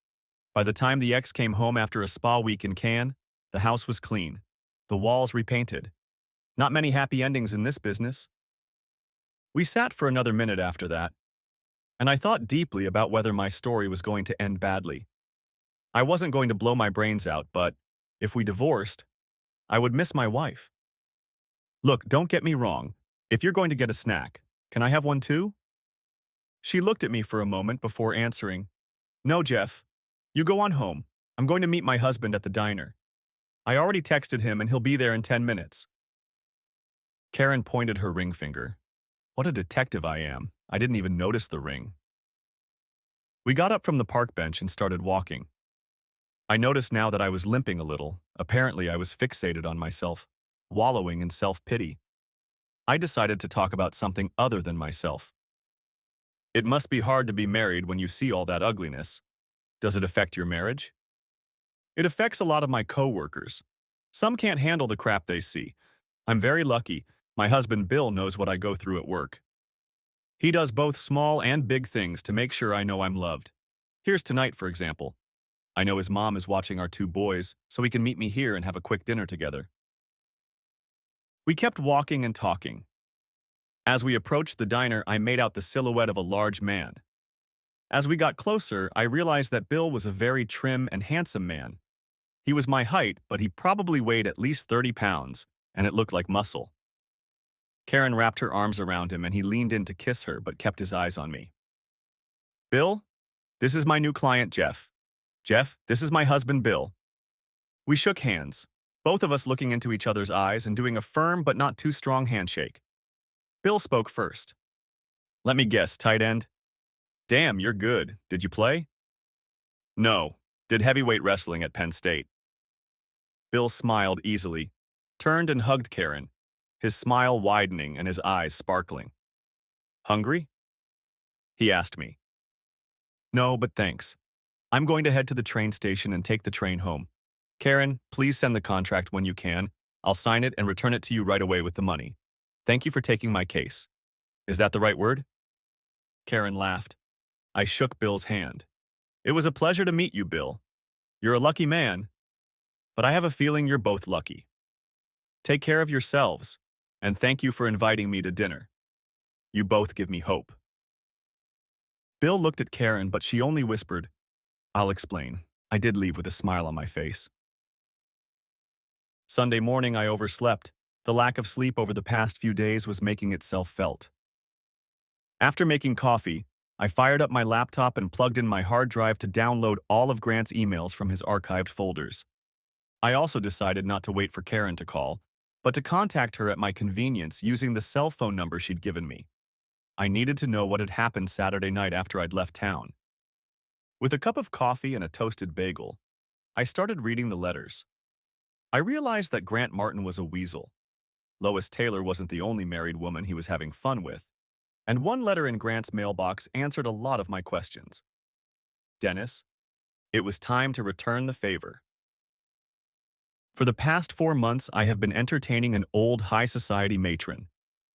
Speaker 1: By the time the ex came home after a spa week in Cannes, the house was clean, the walls repainted. Not many happy endings in this business. We sat for another minute after that, and I thought deeply about whether my story was going to end badly. I wasn't going to blow my brains out, but if we divorced, I would miss my wife. Look, don't get me wrong. If you're going to get a snack, can I have one too? She looked at me for a moment before answering, No, Jeff. You go on home. I'm going to meet my husband at the diner. I already texted him and he'll be there in 10 minutes. Karen pointed her ring finger. What a detective I am. I didn't even notice the ring. We got up from the park bench and started walking. I noticed now that I was limping a little. Apparently, I was fixated on myself, wallowing in self-pity. I decided to talk about something other than myself. It must be hard to be married when you see all that ugliness. Does it affect your marriage? It affects a lot of my coworkers. Some can't handle the crap they see. I'm very lucky. My husband Bill knows what I go through at work. He does both small and big things to make sure I know I'm loved. Here's tonight, for example. I know his mom is watching our 2 boys, so he can meet me here and have a quick dinner together. We kept walking and talking. As we approached the diner, I made out the silhouette of a large man. As we got closer, I realized that Bill was a very trim and handsome man. He was my height, but he probably weighed at least 30 pounds, and it looked like muscle. Karen wrapped her arms around him and he leaned in to kiss her but kept his eyes on me. Bill, this is my new client, Jeff. Jeff, this is my husband, Bill. We shook hands, both of us looking into each other's eyes and doing a firm but not too strong handshake. Bill spoke first. Let me guess, tight end? Damn, you're good. Did you play? No, did heavyweight wrestling at Penn State. Bill smiled easily, turned and hugged Karen, his smile widening and his eyes sparkling. Hungry? He asked me. No, but thanks. I'm going to head to the train station and take the train home. Karen, please send the contract when you can. I'll sign it and return it to you right away with the money. Thank you for taking my case. Is that the right word? Karen laughed. I shook Bill's hand. It was a pleasure to meet you, Bill. You're a lucky man, but I have a feeling you're both lucky. Take care of yourselves, and thank you for inviting me to dinner. You both give me hope. Bill looked at Karen, but she only whispered, I'll explain. I did leave with a smile on my face. Sunday morning, I overslept. The lack of sleep over the past few days was making itself felt. After making coffee, I fired up my laptop and plugged in my hard drive to download all of Grant's emails from his archived folders. I also decided not to wait for Karen to call, but to contact her at my convenience using the cell phone number she'd given me. I needed to know what had happened Saturday night after I'd left town. With a cup of coffee and a toasted bagel, I started reading the letters. I realized that Grant Martin was a weasel. Lois Taylor wasn't the only married woman he was having fun with, and one letter in Grant's mailbox answered a lot of my questions. Dennis, it was time to return the favor. For the past 4 months, I have been entertaining an old high society matron.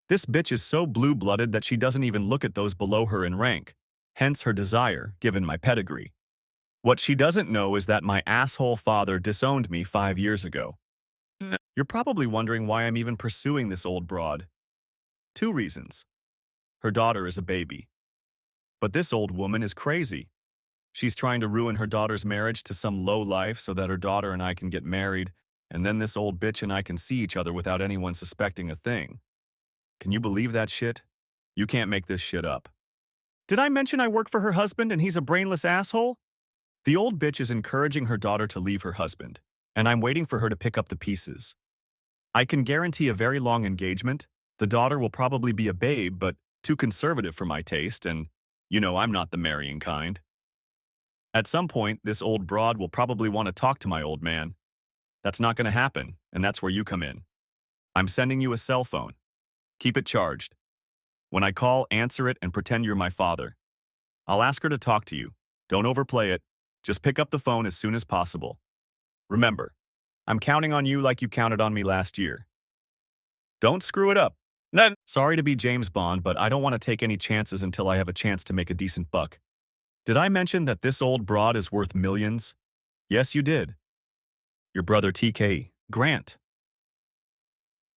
Speaker 1: This bitch is so blue-blooded that she doesn't even look at those below her in rank, hence her desire, given my pedigree. What she doesn't know is that my asshole father disowned me 5 years ago. You're probably wondering why I'm even pursuing this old broad. 2 reasons. Her daughter is a baby. But this old woman is crazy. She's trying to ruin her daughter's marriage to some low-life so that her daughter and I can get married, and then this old bitch and I can see each other without anyone suspecting a thing. Can you believe that shit? You can't make this shit up. Did I mention I work for her husband and he's a brainless asshole? The old bitch is encouraging her daughter to leave her husband, and I'm waiting for her to pick up the pieces. I can guarantee a very long engagement. The daughter will probably be a babe, but too conservative for my taste, and I'm not the marrying kind. At some point, this old broad will probably want to talk to my old man. That's not going to happen, and that's where you come in. I'm sending you a cell phone. Keep it charged. When I call, answer it and pretend you're my father. I'll ask her to talk to you. Don't overplay it. Just pick up the phone as soon as possible. Remember, I'm counting on you like you counted on me last year. Don't screw it up. No. Sorry to be James Bond, but I don't want to take any chances until I have a chance to make a decent buck. Did I mention that this old broad is worth millions? Yes, you did. Your brother TK, Grant.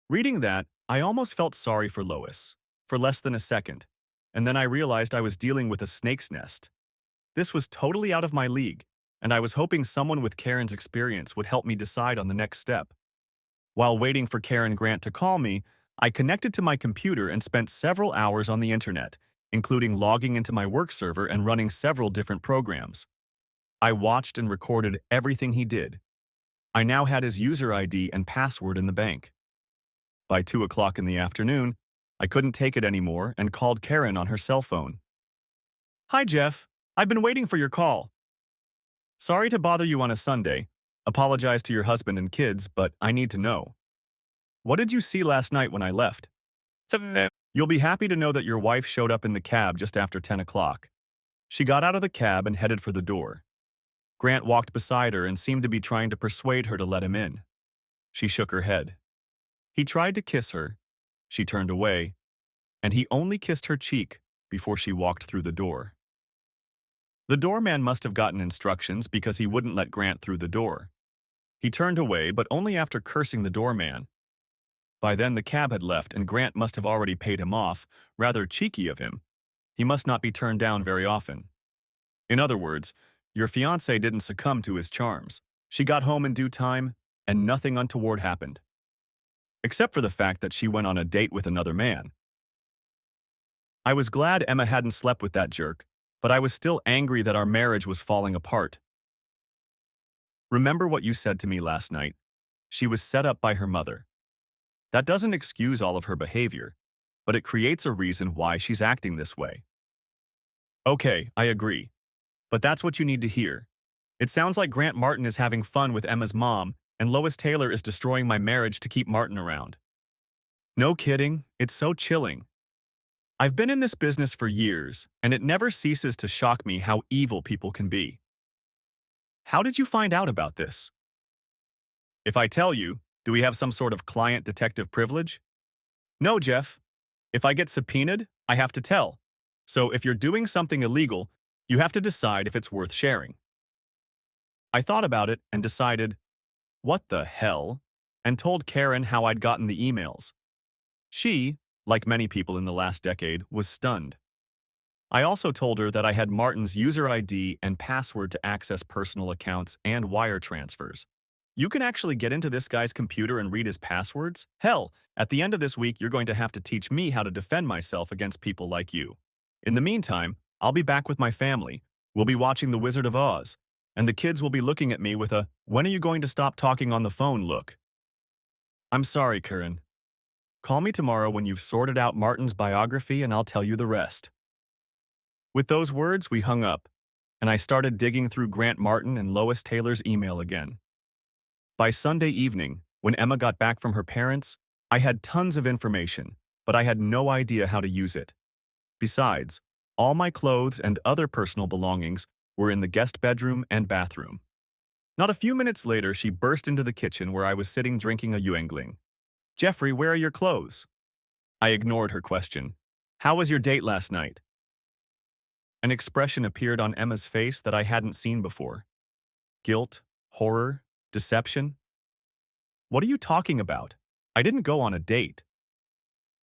Speaker 1: Reading that, I almost felt sorry for Lois, for less than a second, and then I realized I was dealing with a snake's nest. This was totally out of my league, and I was hoping someone with Karen's experience would help me decide on the next step. While waiting for Karen Grant to call me, I connected to my computer and spent several hours on the internet, including logging into my work server and running several different programs. I watched and recorded everything he did. I now had his user ID and password in the bank. By 2 o'clock in the afternoon, I couldn't take it anymore and called Karen on her cell phone. Hi, Jeff. I've been waiting for your call. Sorry to bother you on a Sunday. Apologize to your husband and kids, but I need to know. What did you see last night when I left? You'll be happy to know that your wife showed up in the cab just after 10 o'clock. She got out of the cab and headed for the door. Grant walked beside her and seemed to be trying to persuade her to let him in. She shook her head. He tried to kiss her. She turned away, and he only kissed her cheek before she walked through the door. The doorman must have gotten instructions because he wouldn't let Grant through the door. He turned away, but only after cursing the doorman. By then, the cab had left, and Grant must have already paid him off, rather cheeky of him. He must not be turned down very often. In other words, your fiancée didn't succumb to his charms. She got home in due time, and nothing untoward happened. Except for the fact that she went on a date with another man. I was glad Emma hadn't slept with that jerk, but I was still angry that our marriage was falling apart. Remember what you said to me last night? She was set up by her mother. That doesn't excuse all of her behavior, but it creates a reason why she's acting this way. Okay, I agree. But that's what you need to hear. It sounds like Grant Martin is having fun with Emma's mom, and Lois Taylor is destroying my marriage to keep Martin around. No kidding, it's so chilling. I've been in this business for years, and it never ceases to shock me how evil people can be. How did you find out about this? If I tell you, do we have some sort of client detective privilege? No, Jeff. If I get subpoenaed, I have to tell. So if you're doing something illegal, you have to decide if it's worth sharing. I thought about it and decided, what the hell? And told Karen how I'd gotten the emails. She, like many people in the last decade, was stunned. I also told her that I had Martin's user ID and password to access personal accounts and wire transfers. You can actually get into this guy's computer and read his passwords? Hell, at the end of this week, you're going to have to teach me how to defend myself against people like you. In the meantime, I'll be back with my family. We'll be watching The Wizard of Oz, and the kids will be looking at me with a, "When are you going to stop talking on the phone?" look. I'm sorry, Karen. Call me tomorrow when you've sorted out Martin's biography and I'll tell you the rest. With those words, we hung up, and I started digging through Grant Martin and Lois Taylor's email again. By Sunday evening, when Emma got back from her parents, I had tons of information, but I had no idea how to use it. Besides, all my clothes and other personal belongings were in the guest bedroom and bathroom. Not a few minutes later, she burst into the kitchen where I was sitting drinking a Yuengling. "Jeffrey, where are your clothes?" I ignored her question. "How was your date last night?" An expression appeared on Emma's face that I hadn't seen before. Guilt, horror, deception. "What are you talking about? I didn't go on a date."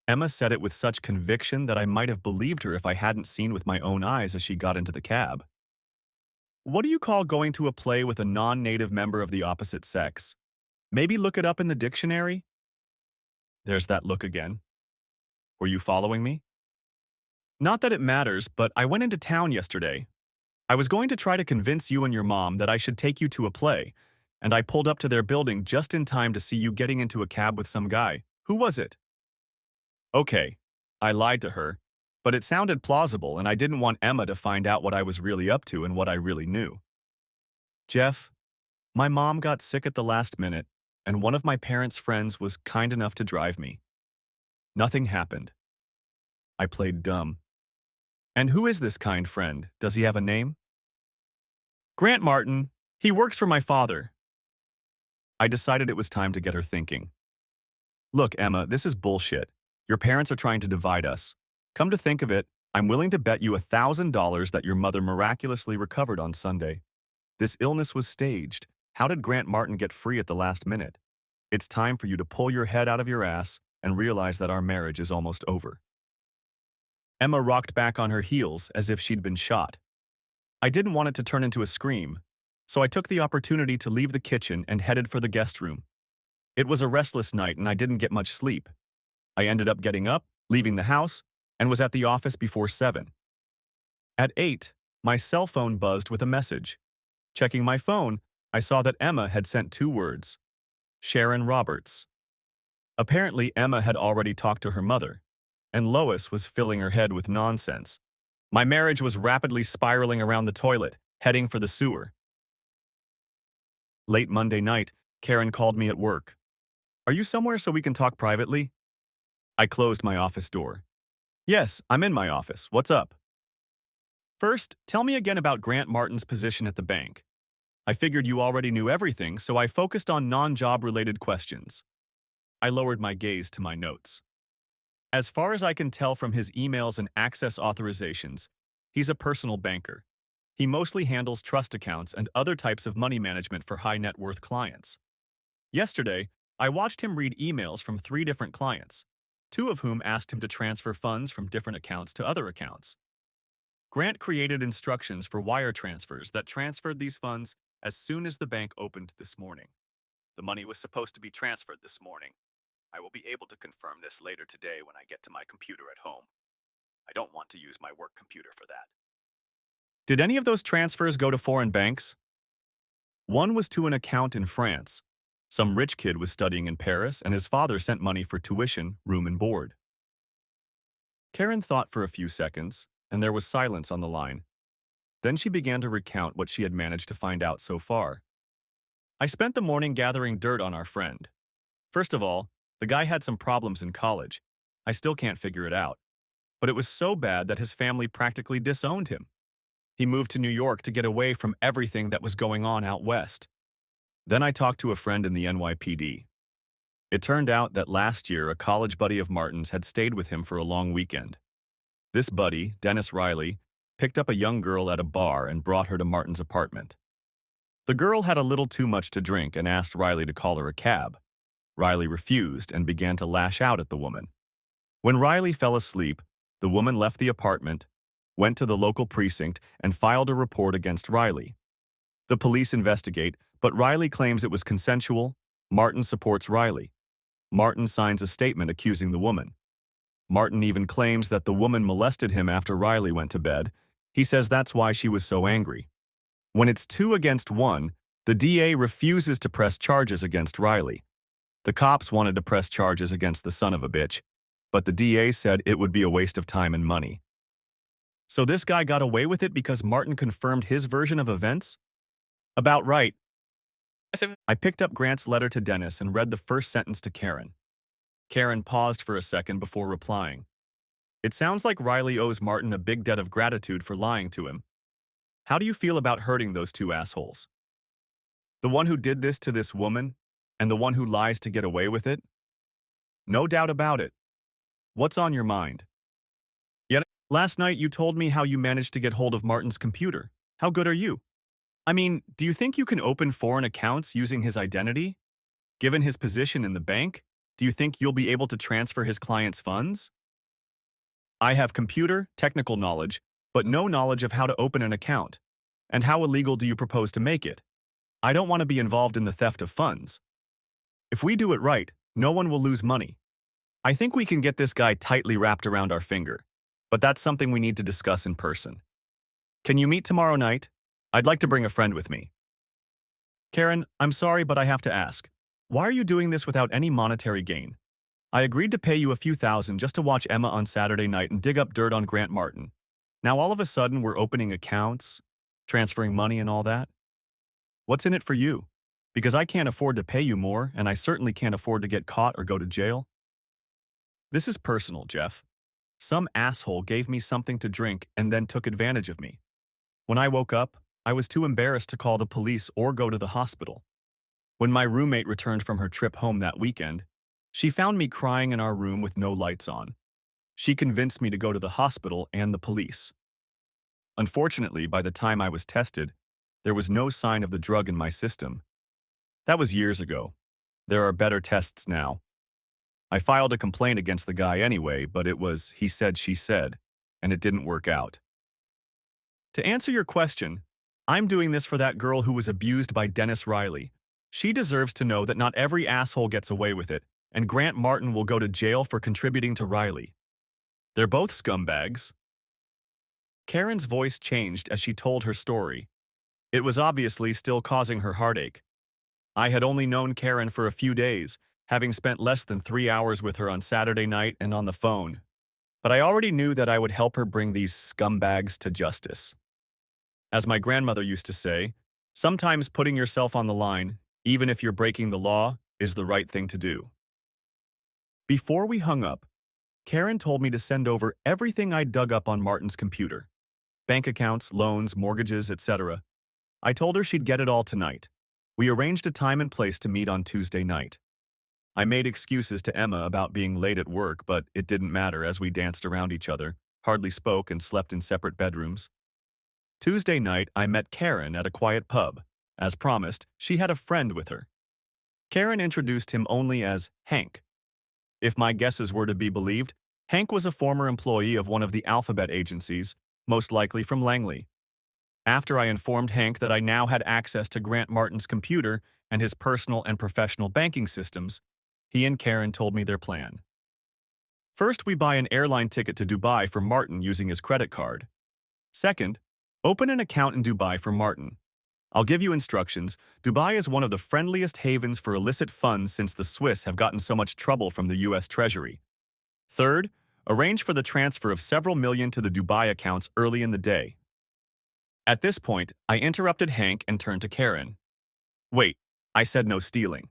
Speaker 1: Emma said it with such conviction that I might have believed her if I hadn't seen with my own eyes as she got into the cab. "What do you call going to a play with a non-native member of the opposite sex? Maybe look it up in the dictionary?" There's that look again. "Were you following me?" "Not that it matters, but I went into town yesterday. I was going to try to convince you and your mom that I should take you to a play, and I pulled up to their building just in time to see you getting into a cab with some guy. Who was it?" Okay, I lied to her, but it sounded plausible and I didn't want Emma to find out what I was really up to and what I really knew. "Jeff, my mom got sick at the last minute, and one of my parents' friends was kind enough to drive me. Nothing happened." I played dumb. "And who is this kind friend? Does he have a name?" "Grant Martin. He works for my father." I decided it was time to get her thinking. "Look, Emma, this is bullshit. Your parents are trying to divide us. Come to think of it, I'm willing to bet you $1,000 that your mother miraculously recovered on Sunday. This illness was staged. How did Grant Martin get free at the last minute? It's time for you to pull your head out of your ass and realize that our marriage is almost over." Emma rocked back on her heels as if she'd been shot. I didn't want it to turn into a scream, so I took the opportunity to leave the kitchen and headed for the guest room. It was a restless night and I didn't get much sleep. I ended up getting up, leaving the house, and was at the office before 7. At 8, my cell phone buzzed with a message. Checking my phone, I saw that Emma had sent 2 words: Sharon Roberts. Apparently, Emma had already talked to her mother, and Lois was filling her head with nonsense. My marriage was rapidly spiraling around the toilet, heading for the sewer. Late Monday night, Karen called me at work. "Are you somewhere so we can talk privately?" I closed my office door. "Yes, I'm in my office. What's up?" "First, tell me again about Grant Martin's position at the bank. I figured you already knew everything, so I focused on non-job-related questions." I lowered my gaze to my notes. "As far as I can tell from his emails and access authorizations, he's a personal banker. He mostly handles trust accounts and other types of money management for high-net-worth clients. Yesterday, I watched him read emails from 3 different clients, 2 of whom asked him to transfer funds from different accounts to other accounts. Grant created instructions for wire transfers that transferred these funds as soon as the bank opened this morning. The money was supposed to be transferred this morning. I will be able to confirm this later today when I get to my computer at home. I don't want to use my work computer for that." "Did any of those transfers go to foreign banks?" "One was to an account in France. Some rich kid was studying in Paris, and his father sent money for tuition, room, and board." Karen thought for a few seconds, and there was silence on the line. Then she began to recount what she had managed to find out so far. "I spent the morning gathering dirt on our friend. First of all, the guy had some problems in college. I still can't figure it out. But it was so bad that his family practically disowned him. He moved to New York to get away from everything that was going on out west. Then I talked to a friend in the NYPD. It turned out that last year a college buddy of Martin's had stayed with him for a long weekend. This buddy, Dennis Riley, picked up a young girl at a bar and brought her to Martin's apartment. The girl had a little too much to drink and asked Riley to call her a cab. Riley refused and began to lash out at the woman. When Riley fell asleep, the woman left the apartment, went to the local precinct, and filed a report against Riley. The police investigate, but Riley claims it was consensual. Martin supports Riley. Martin signs a statement accusing the woman. Martin even claims that the woman molested him after Riley went to bed. He says that's why she was so angry. When it's 2 against 1, the DA refuses to press charges against Riley. The cops wanted to press charges against the son of a bitch, but the DA said it would be a waste of time and money. So this guy got away with it because Martin confirmed his version of events? About right. I picked up Grant's letter to Dennis and read the first sentence to Karen. Karen paused for a second before replying. "It sounds like Riley owes Martin a big debt of gratitude for lying to him." How do you feel about hurting those two assholes? The one who did this to this woman, and the one who lies to get away with it? No doubt about it. What's on your mind? Yet, last night you told me how you managed to get hold of Martin's computer. How good are you? I mean, do you think you can open foreign accounts using his identity? Given his position in the bank, do you think you'll be able to transfer his clients' funds? I have computer, technical knowledge, but no knowledge of how to open an account. And how illegal do you propose to make it? I don't want to be involved in the theft of funds. If we do it right, no one will lose money. I think we can get this guy tightly wrapped around our finger, but that's something we need to discuss in person. Can you meet tomorrow night? I'd like to bring a friend with me. Karen, I'm sorry, but I have to ask. Why are you doing this without any monetary gain? I agreed to pay you a few thousand just to watch Emma on Saturday night and dig up dirt on Grant Martin. Now all of a sudden we're opening accounts, transferring money and all that? What's in it for you? Because I can't afford to pay you more, and I certainly can't afford to get caught or go to jail. This is personal, Jeff. Some asshole gave me something to drink and then took advantage of me. When I woke up, I was too embarrassed to call the police or go to the hospital. When my roommate returned from her trip home that weekend, she found me crying in our room with no lights on. She convinced me to go to the hospital and the police. Unfortunately, by the time I was tested, there was no sign of the drug in my system. That was years ago. There are better tests now. I filed a complaint against the guy anyway, but it was he said, she said, and it didn't work out. To answer your question, I'm doing this for that girl who was abused by Dennis Riley. She deserves to know that not every asshole gets away with it, and Grant Martin will go to jail for contributing to Riley. They're both scumbags. Karen's voice changed as she told her story. It was obviously still causing her heartache. I had only known Karen for a few days, having spent less than 3 hours with her on Saturday night and on the phone. But I already knew that I would help her bring these scumbags to justice. As my grandmother used to say, sometimes putting yourself on the line, even if you're breaking the law, is the right thing to do. Before we hung up, Karen told me to send over everything I dug up on Martin's computer. Bank accounts, loans, mortgages, etc. I told her she'd get it all tonight. We arranged a time and place to meet on Tuesday night. I made excuses to Emma about being late at work, but it didn't matter as we danced around each other, hardly spoke, and slept in separate bedrooms. Tuesday night, I met Karen at a quiet pub. As promised, she had a friend with her. Karen introduced him only as Hank. If my guesses were to be believed, Hank was a former employee of one of the alphabet agencies, most likely from Langley. After I informed Hank that I now had access to Grant Martin's computer and his personal and professional banking systems, he and Karen told me their plan. First, we buy an airline ticket to Dubai for Martin using his credit card. Second, open an account in Dubai for Martin. I'll give you instructions. Dubai is one of the friendliest havens for illicit funds since the Swiss have gotten so much trouble from the US Treasury. Third, arrange for the transfer of several million to the Dubai accounts early in the day. At this point, I interrupted Hank and turned to Karen. Wait, I said no stealing.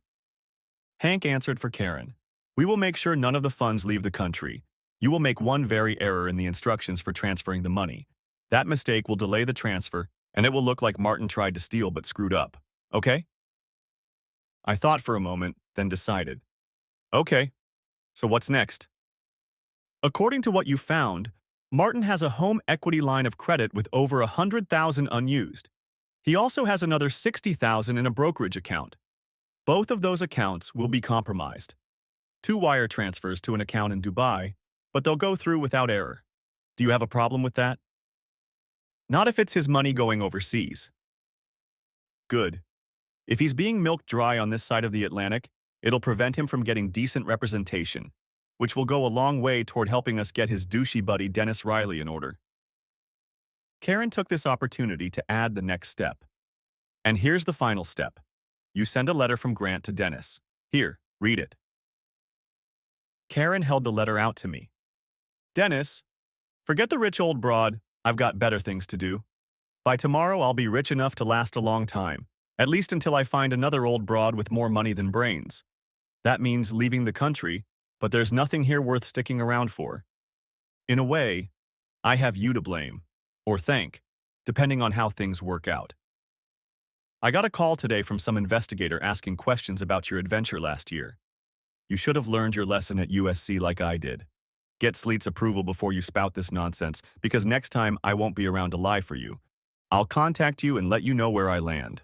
Speaker 1: Hank answered for Karen. We will make sure none of the funds leave the country. You will make one very error in the instructions for transferring the money. That mistake will delay the transfer, and it will look like Martin tried to steal but screwed up. Okay? I thought for a moment, then decided. Okay, so what's next? According to what you found, Martin has a home equity line of credit with over 100,000 unused. He also has another 60,000 in a brokerage account. Both of those accounts will be compromised. 2 wire transfers to an account in Dubai, but they'll go through without error. Do you have a problem with that? Not if it's his money going overseas. Good. If he's being milked dry on this side of the Atlantic, it'll prevent him from getting decent representation, which will go a long way toward helping us get his douchey buddy Dennis Riley in order. Karen took this opportunity to add the next step. And here's the final step. You send a letter from Grant to Dennis. Here, read it. Karen held the letter out to me. Dennis, forget the rich old broad. I've got better things to do. By tomorrow, I'll be rich enough to last a long time, at least until I find another old broad with more money than brains. That means leaving the country, but there's nothing here worth sticking around for. In a way, I have you to blame, or thank. depending on how things work out. I got a call today from some investigator asking questions about your adventure last year. You should have learned your lesson at USC like I did. Get Sleet's approval before you spout this nonsense, because next time I won't be around to lie for you. I'll contact you and let you know where I land.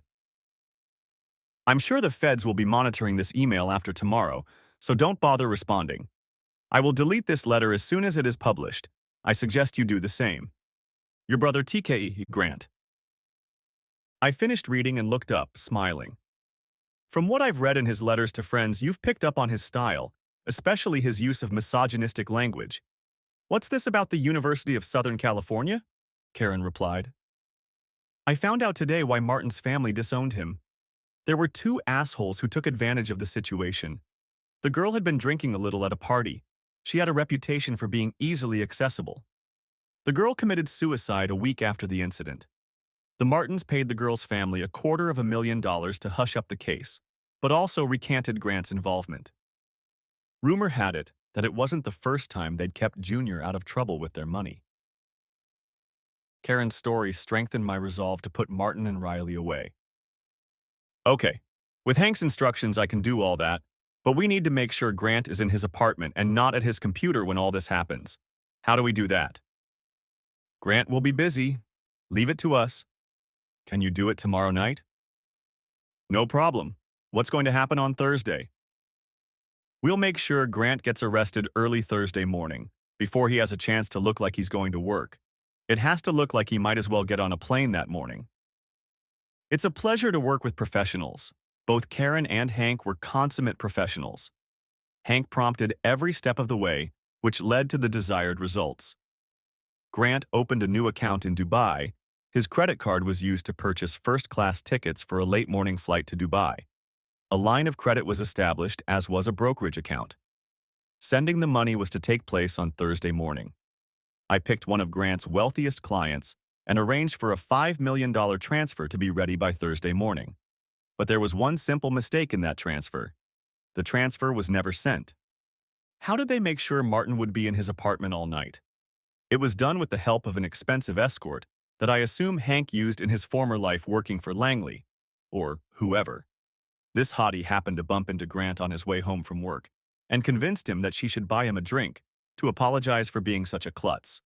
Speaker 1: I'm sure the feds will be monitoring this email after tomorrow, so don't bother responding. I will delete this letter as soon as it is published. I suggest you do the same. Your brother TK Grant. I finished reading and looked up, smiling. From what I've read in his letters to friends, you've picked up on his style, especially his use of misogynistic language. What's this about the University of Southern California? Karen replied. I found out today why Martin's family disowned him. There were two assholes who took advantage of the situation. The girl had been drinking a little at a party. She had a reputation for being easily accessible. The girl committed suicide a week after the incident. The Martins paid the girl's family $250,000 to hush up the case, but also recanted Grant's involvement. Rumor had it that it wasn't the first time they'd kept Junior out of trouble with their money. Karen's story strengthened my resolve to put Martin and Riley away. Okay, with Hank's instructions I can do all that, but we need to make sure Grant is in his apartment and not at his computer when all this happens. How do we do that? Grant will be busy. Leave it to us. Can you do it tomorrow night? No problem. What's going to happen on Thursday? We'll make sure Grant gets arrested early Thursday morning, before he has a chance to look like he's going to work. It has to look like he might as well get on a plane that morning. It's a pleasure to work with professionals. Both Karen and Hank were consummate professionals. Hank prompted every step of the way, which led to the desired results. Grant opened a new account in Dubai. His credit card was used to purchase first-class tickets for a late-morning flight to Dubai. A line of credit was established, as was a brokerage account. Sending the money was to take place on Thursday morning. I picked one of Grant's wealthiest clients and arranged for a $5 million transfer to be ready by Thursday morning. But there was one simple mistake in that transfer. The transfer was never sent. How did they make sure Martin would be in his apartment all night? It was done with the help of an expensive escort that I assume Hank used in his former life working for Langley, or whoever. This hottie happened to bump into Grant on his way home from work and convinced him that she should buy him a drink to apologize for being such a klutz.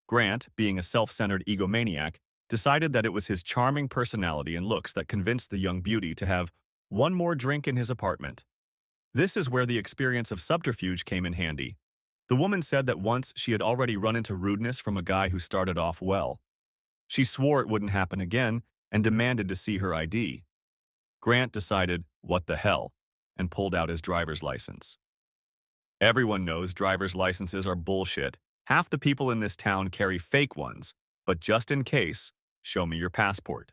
Speaker 1: Grant, being a self-centered egomaniac, decided that it was his charming personality and looks that convinced the young beauty to have one more drink in his apartment. This is where the experience of subterfuge came in handy. The woman said that once she had already run into rudeness from a guy who started off well. She swore it wouldn't happen again and demanded to see her ID. Grant decided, what the hell, and pulled out his driver's license. Everyone knows driver's licenses are bullshit. Half the people in this town carry fake ones, but just in case, show me your passport.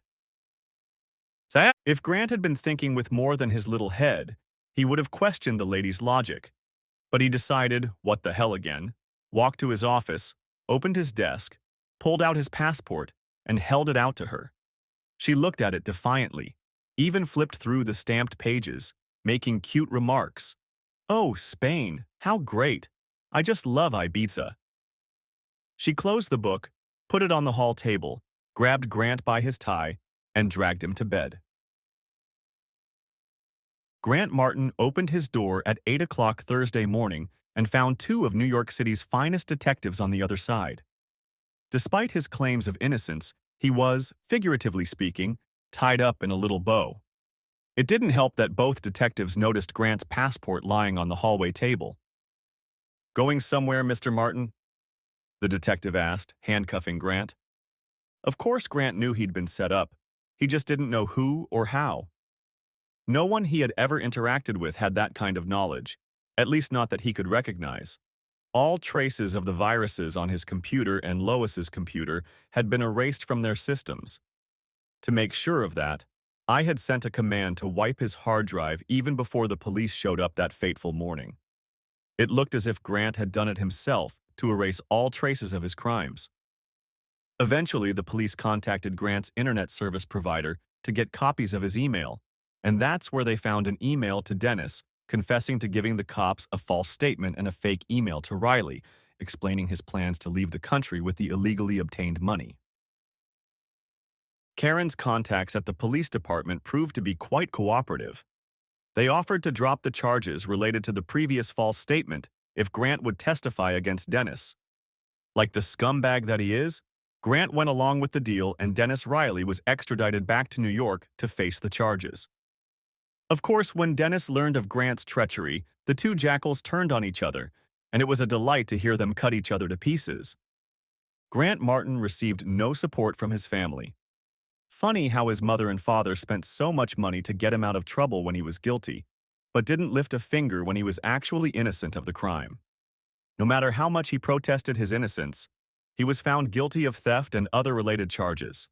Speaker 1: If Grant had been thinking with more than his little head, he would have questioned the lady's logic. But he decided, what the hell again, walked to his office, opened his desk, pulled out his passport, and held it out to her. She looked at it defiantly, even flipped through the stamped pages, making cute remarks. Oh, Spain, how great! I just love Ibiza. She closed the book, put it on the hall table, grabbed Grant by his tie, and dragged him to bed. Grant Martin opened his door at 8 o'clock Thursday morning and found two of New York City's finest detectives on the other side. Despite his claims of innocence, he was, figuratively speaking, tied up in a little bow. It didn't help that both detectives noticed Grant's passport lying on the hallway table. Going somewhere, Mr. Martin? The detective asked, handcuffing Grant. Of course Grant knew he'd been set up. He just didn't know who or how. No one he had ever interacted with had that kind of knowledge, at least not that he could recognize. All traces of the viruses on his computer and Lois's computer had been erased from their systems. To make sure of that, I had sent a command to wipe his hard drive even before the police showed up that fateful morning. It looked as if Grant had done it himself to erase all traces of his crimes. Eventually, the police contacted Grant's internet service provider to get copies of his email, and that's where they found an email to Dennis confessing to giving the cops a false statement and a fake email to Riley, explaining his plans to leave the country with the illegally obtained money. Karen's contacts at the police department proved to be quite cooperative. They offered to drop the charges related to the previous false statement if Grant would testify against Dennis. Like the scumbag that he is, Grant went along with the deal and Dennis Riley was extradited back to New York to face the charges. Of course, when Dennis learned of Grant's treachery, the two jackals turned on each other, and it was a delight to hear them cut each other to pieces. Grant Martin received no support from his family. Funny how his mother and father spent so much money to get him out of trouble when he was guilty, but didn't lift a finger when he was actually innocent of the crime. No matter how much he protested his innocence, he was found guilty of theft and other related charges.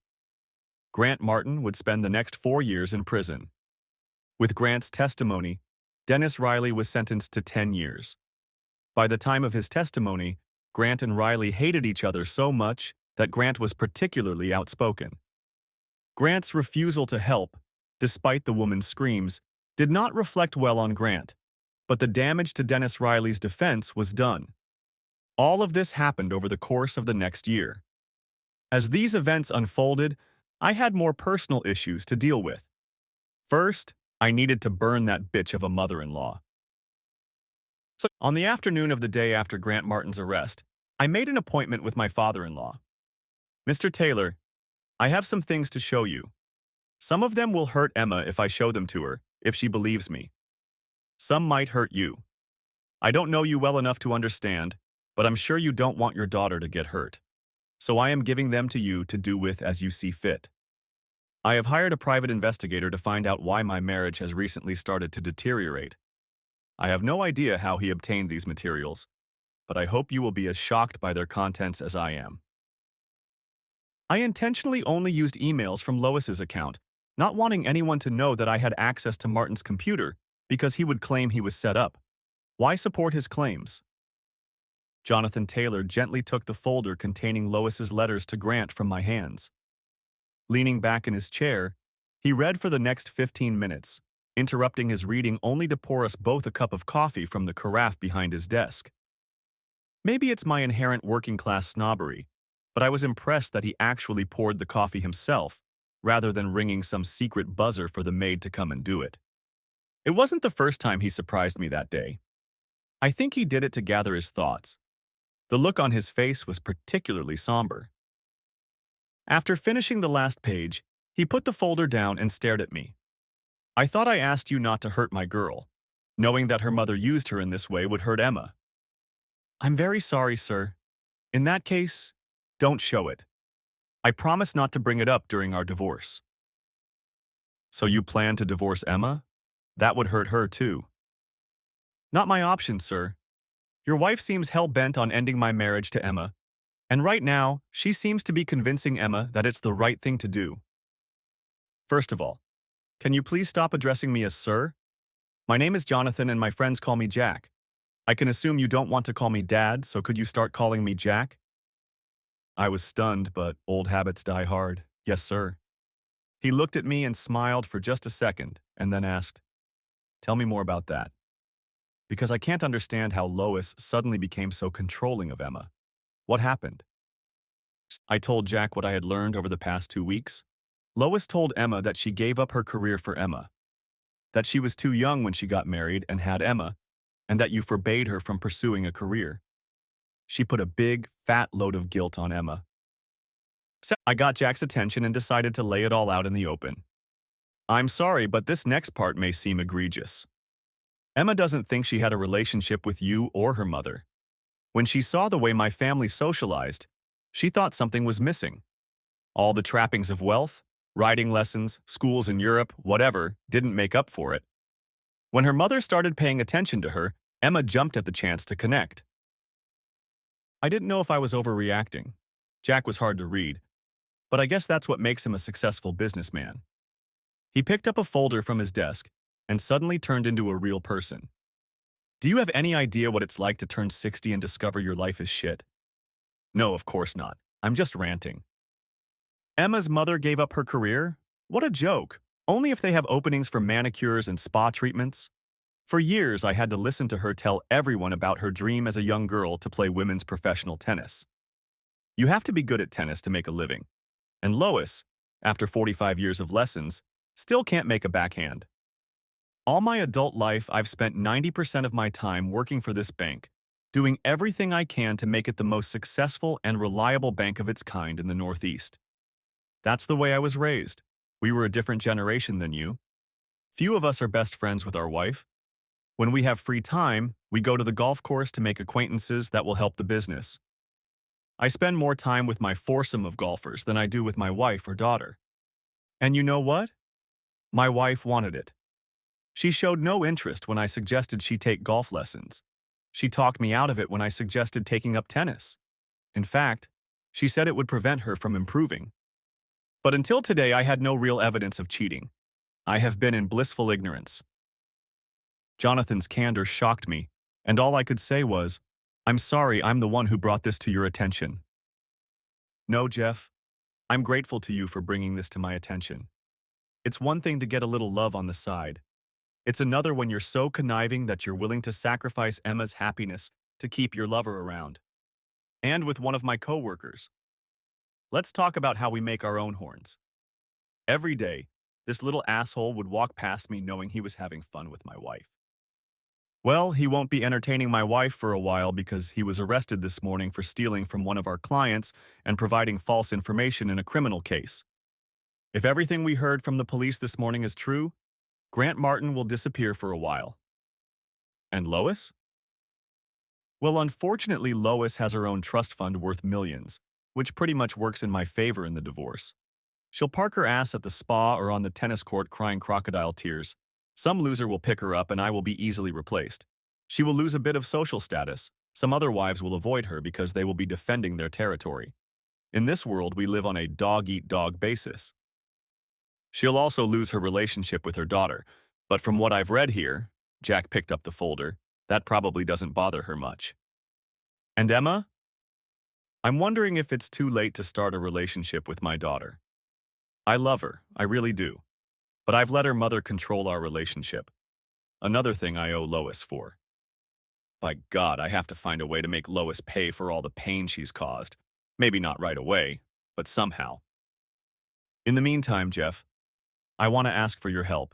Speaker 1: Grant Martin would spend the next 4 years in prison. With Grant's testimony, Dennis Riley was sentenced to 10 years. By the time of his testimony, Grant and Riley hated each other so much that Grant was particularly outspoken. Grant's refusal to help, despite the woman's screams, did not reflect well on Grant, but the damage to Dennis Riley's defense was done. All of this happened over the course of the next year. As these events unfolded, I had more personal issues to deal with. First, I needed to burn that bitch of a mother-in-law. So, on the afternoon of the day after Grant Martin's arrest, I made an appointment with my father-in-law. Mr. Taylor, I have some things to show you. Some of them will hurt Emma if I show them to her, if she believes me. Some might hurt you. I don't know you well enough to understand, but I'm sure you don't want your daughter to get hurt. So I am giving them to you to do with as you see fit. I have hired a private investigator to find out why my marriage has recently started to deteriorate. I have no idea how he obtained these materials, but I hope you will be as shocked by their contents as I am. I intentionally only used emails from Lois's account, not wanting anyone to know that I had access to Martin's computer because he would claim he was set up. Why support his claims? Jonathan Taylor gently took the folder containing Lois's letters to Grant from my hands. Leaning back in his chair, he read for the next 15 minutes, interrupting his reading only to pour us both a cup of coffee from the carafe behind his desk. Maybe it's my inherent working-class snobbery, but I was impressed that he actually poured the coffee himself, rather than ringing some secret buzzer for the maid to come and do it. It wasn't the first time he surprised me that day. I think he did it to gather his thoughts. The look on his face was particularly somber. After finishing the last page, he put the folder down and stared at me. I thought I asked you not to hurt my girl. Knowing that her mother used her in this way would hurt Emma. I'm very sorry, sir. In that case, don't show it. I promise not to bring it up during our divorce. So you plan to divorce Emma? That would hurt her too. Not my option, sir. Your wife seems hell-bent on ending my marriage to Emma, and right now, she seems to be convincing Emma that it's the right thing to do. First of all, can you please stop addressing me as sir? My name is Jonathan and my friends call me Jack. I can assume you don't want to call me Dad, so could you start calling me Jack? I was stunned, but old habits die hard. Yes, sir. He looked at me and smiled for just a second, and then asked, Tell me more about that. Because I can't understand how Lois suddenly became so controlling of Emma. What happened? I told Jack what I had learned over the past 2 weeks. Lois told Emma that she gave up her career for Emma, that she was too young when she got married and had Emma, and that you forbade her from pursuing a career. She put a big, fat load of guilt on Emma. So I got Jack's attention and decided to lay it all out in the open. I'm sorry, but this next part may seem egregious. Emma doesn't think she had a relationship with you or her mother. When she saw the way my family socialized, she thought something was missing. All the trappings of wealth, riding lessons, schools in Europe, whatever, didn't make up for it. When her mother started paying attention to her, Emma jumped at the chance to connect. I didn't know if I was overreacting. Jack was hard to read, but I guess that's what makes him a successful businessman. He picked up a folder from his desk and suddenly turned into a real person. Do you have any idea what it's like to turn 60 and discover your life is shit? No, of course not. I'm just ranting. Emma's mother gave up her career? What a joke. Only if they have openings for manicures and spa treatments. For years, I had to listen to her tell everyone about her dream as a young girl to play women's professional tennis. You have to be good at tennis to make a living. And Lois, after 45 years of lessons, still can't make a backhand. All my adult life, I've spent 90% of my time working for this bank, doing everything I can to make it the most successful and reliable bank of its kind in the Northeast. That's the way I was raised. We were a different generation than you. Few of us are best friends with our wife. When we have free time, we go to the golf course to make acquaintances that will help the business. I spend more time with my foursome of golfers than I do with my wife or daughter. And you know what? My wife wanted it. She showed no interest when I suggested she take golf lessons. She talked me out of it when I suggested taking up tennis. In fact, she said it would prevent her from improving. But until today, I had no real evidence of cheating. I have been in blissful ignorance. Jonathan's candor shocked me, and all I could say was, "I'm sorry I'm the one who brought this to your attention." No, Jeff, I'm grateful to you for bringing this to my attention. It's one thing to get a little love on the side. It's another when you're so conniving that you're willing to sacrifice Emma's happiness to keep your lover around. And with one of my coworkers. Let's talk about how we make our own horns. Every day, this little asshole would walk past me knowing he was having fun with my wife. Well, he won't be entertaining my wife for a while because he was arrested this morning for stealing from one of our clients and providing false information in a criminal case. If everything we heard from the police this morning is true, Grant Martin will disappear for a while. And Lois? Well, unfortunately, Lois has her own trust fund worth millions, which pretty much works in my favor in the divorce. She'll park her ass at the spa or on the tennis court crying crocodile tears. Some loser will pick her up and I will be easily replaced. She will lose a bit of social status. Some other wives will avoid her because they will be defending their territory. In this world, we live on a dog-eat-dog basis. She'll also lose her relationship with her daughter, but from what I've read here, Jack picked up the folder, that probably doesn't bother her much. And Emma? I'm wondering if it's too late to start a relationship with my daughter. I love her, I really do. But I've let her mother control our relationship. Another thing I owe Lois for. By God, I have to find a way to make Lois pay for all the pain she's caused. Maybe not right away, but somehow. In the meantime, Jeff, I want to ask for your help.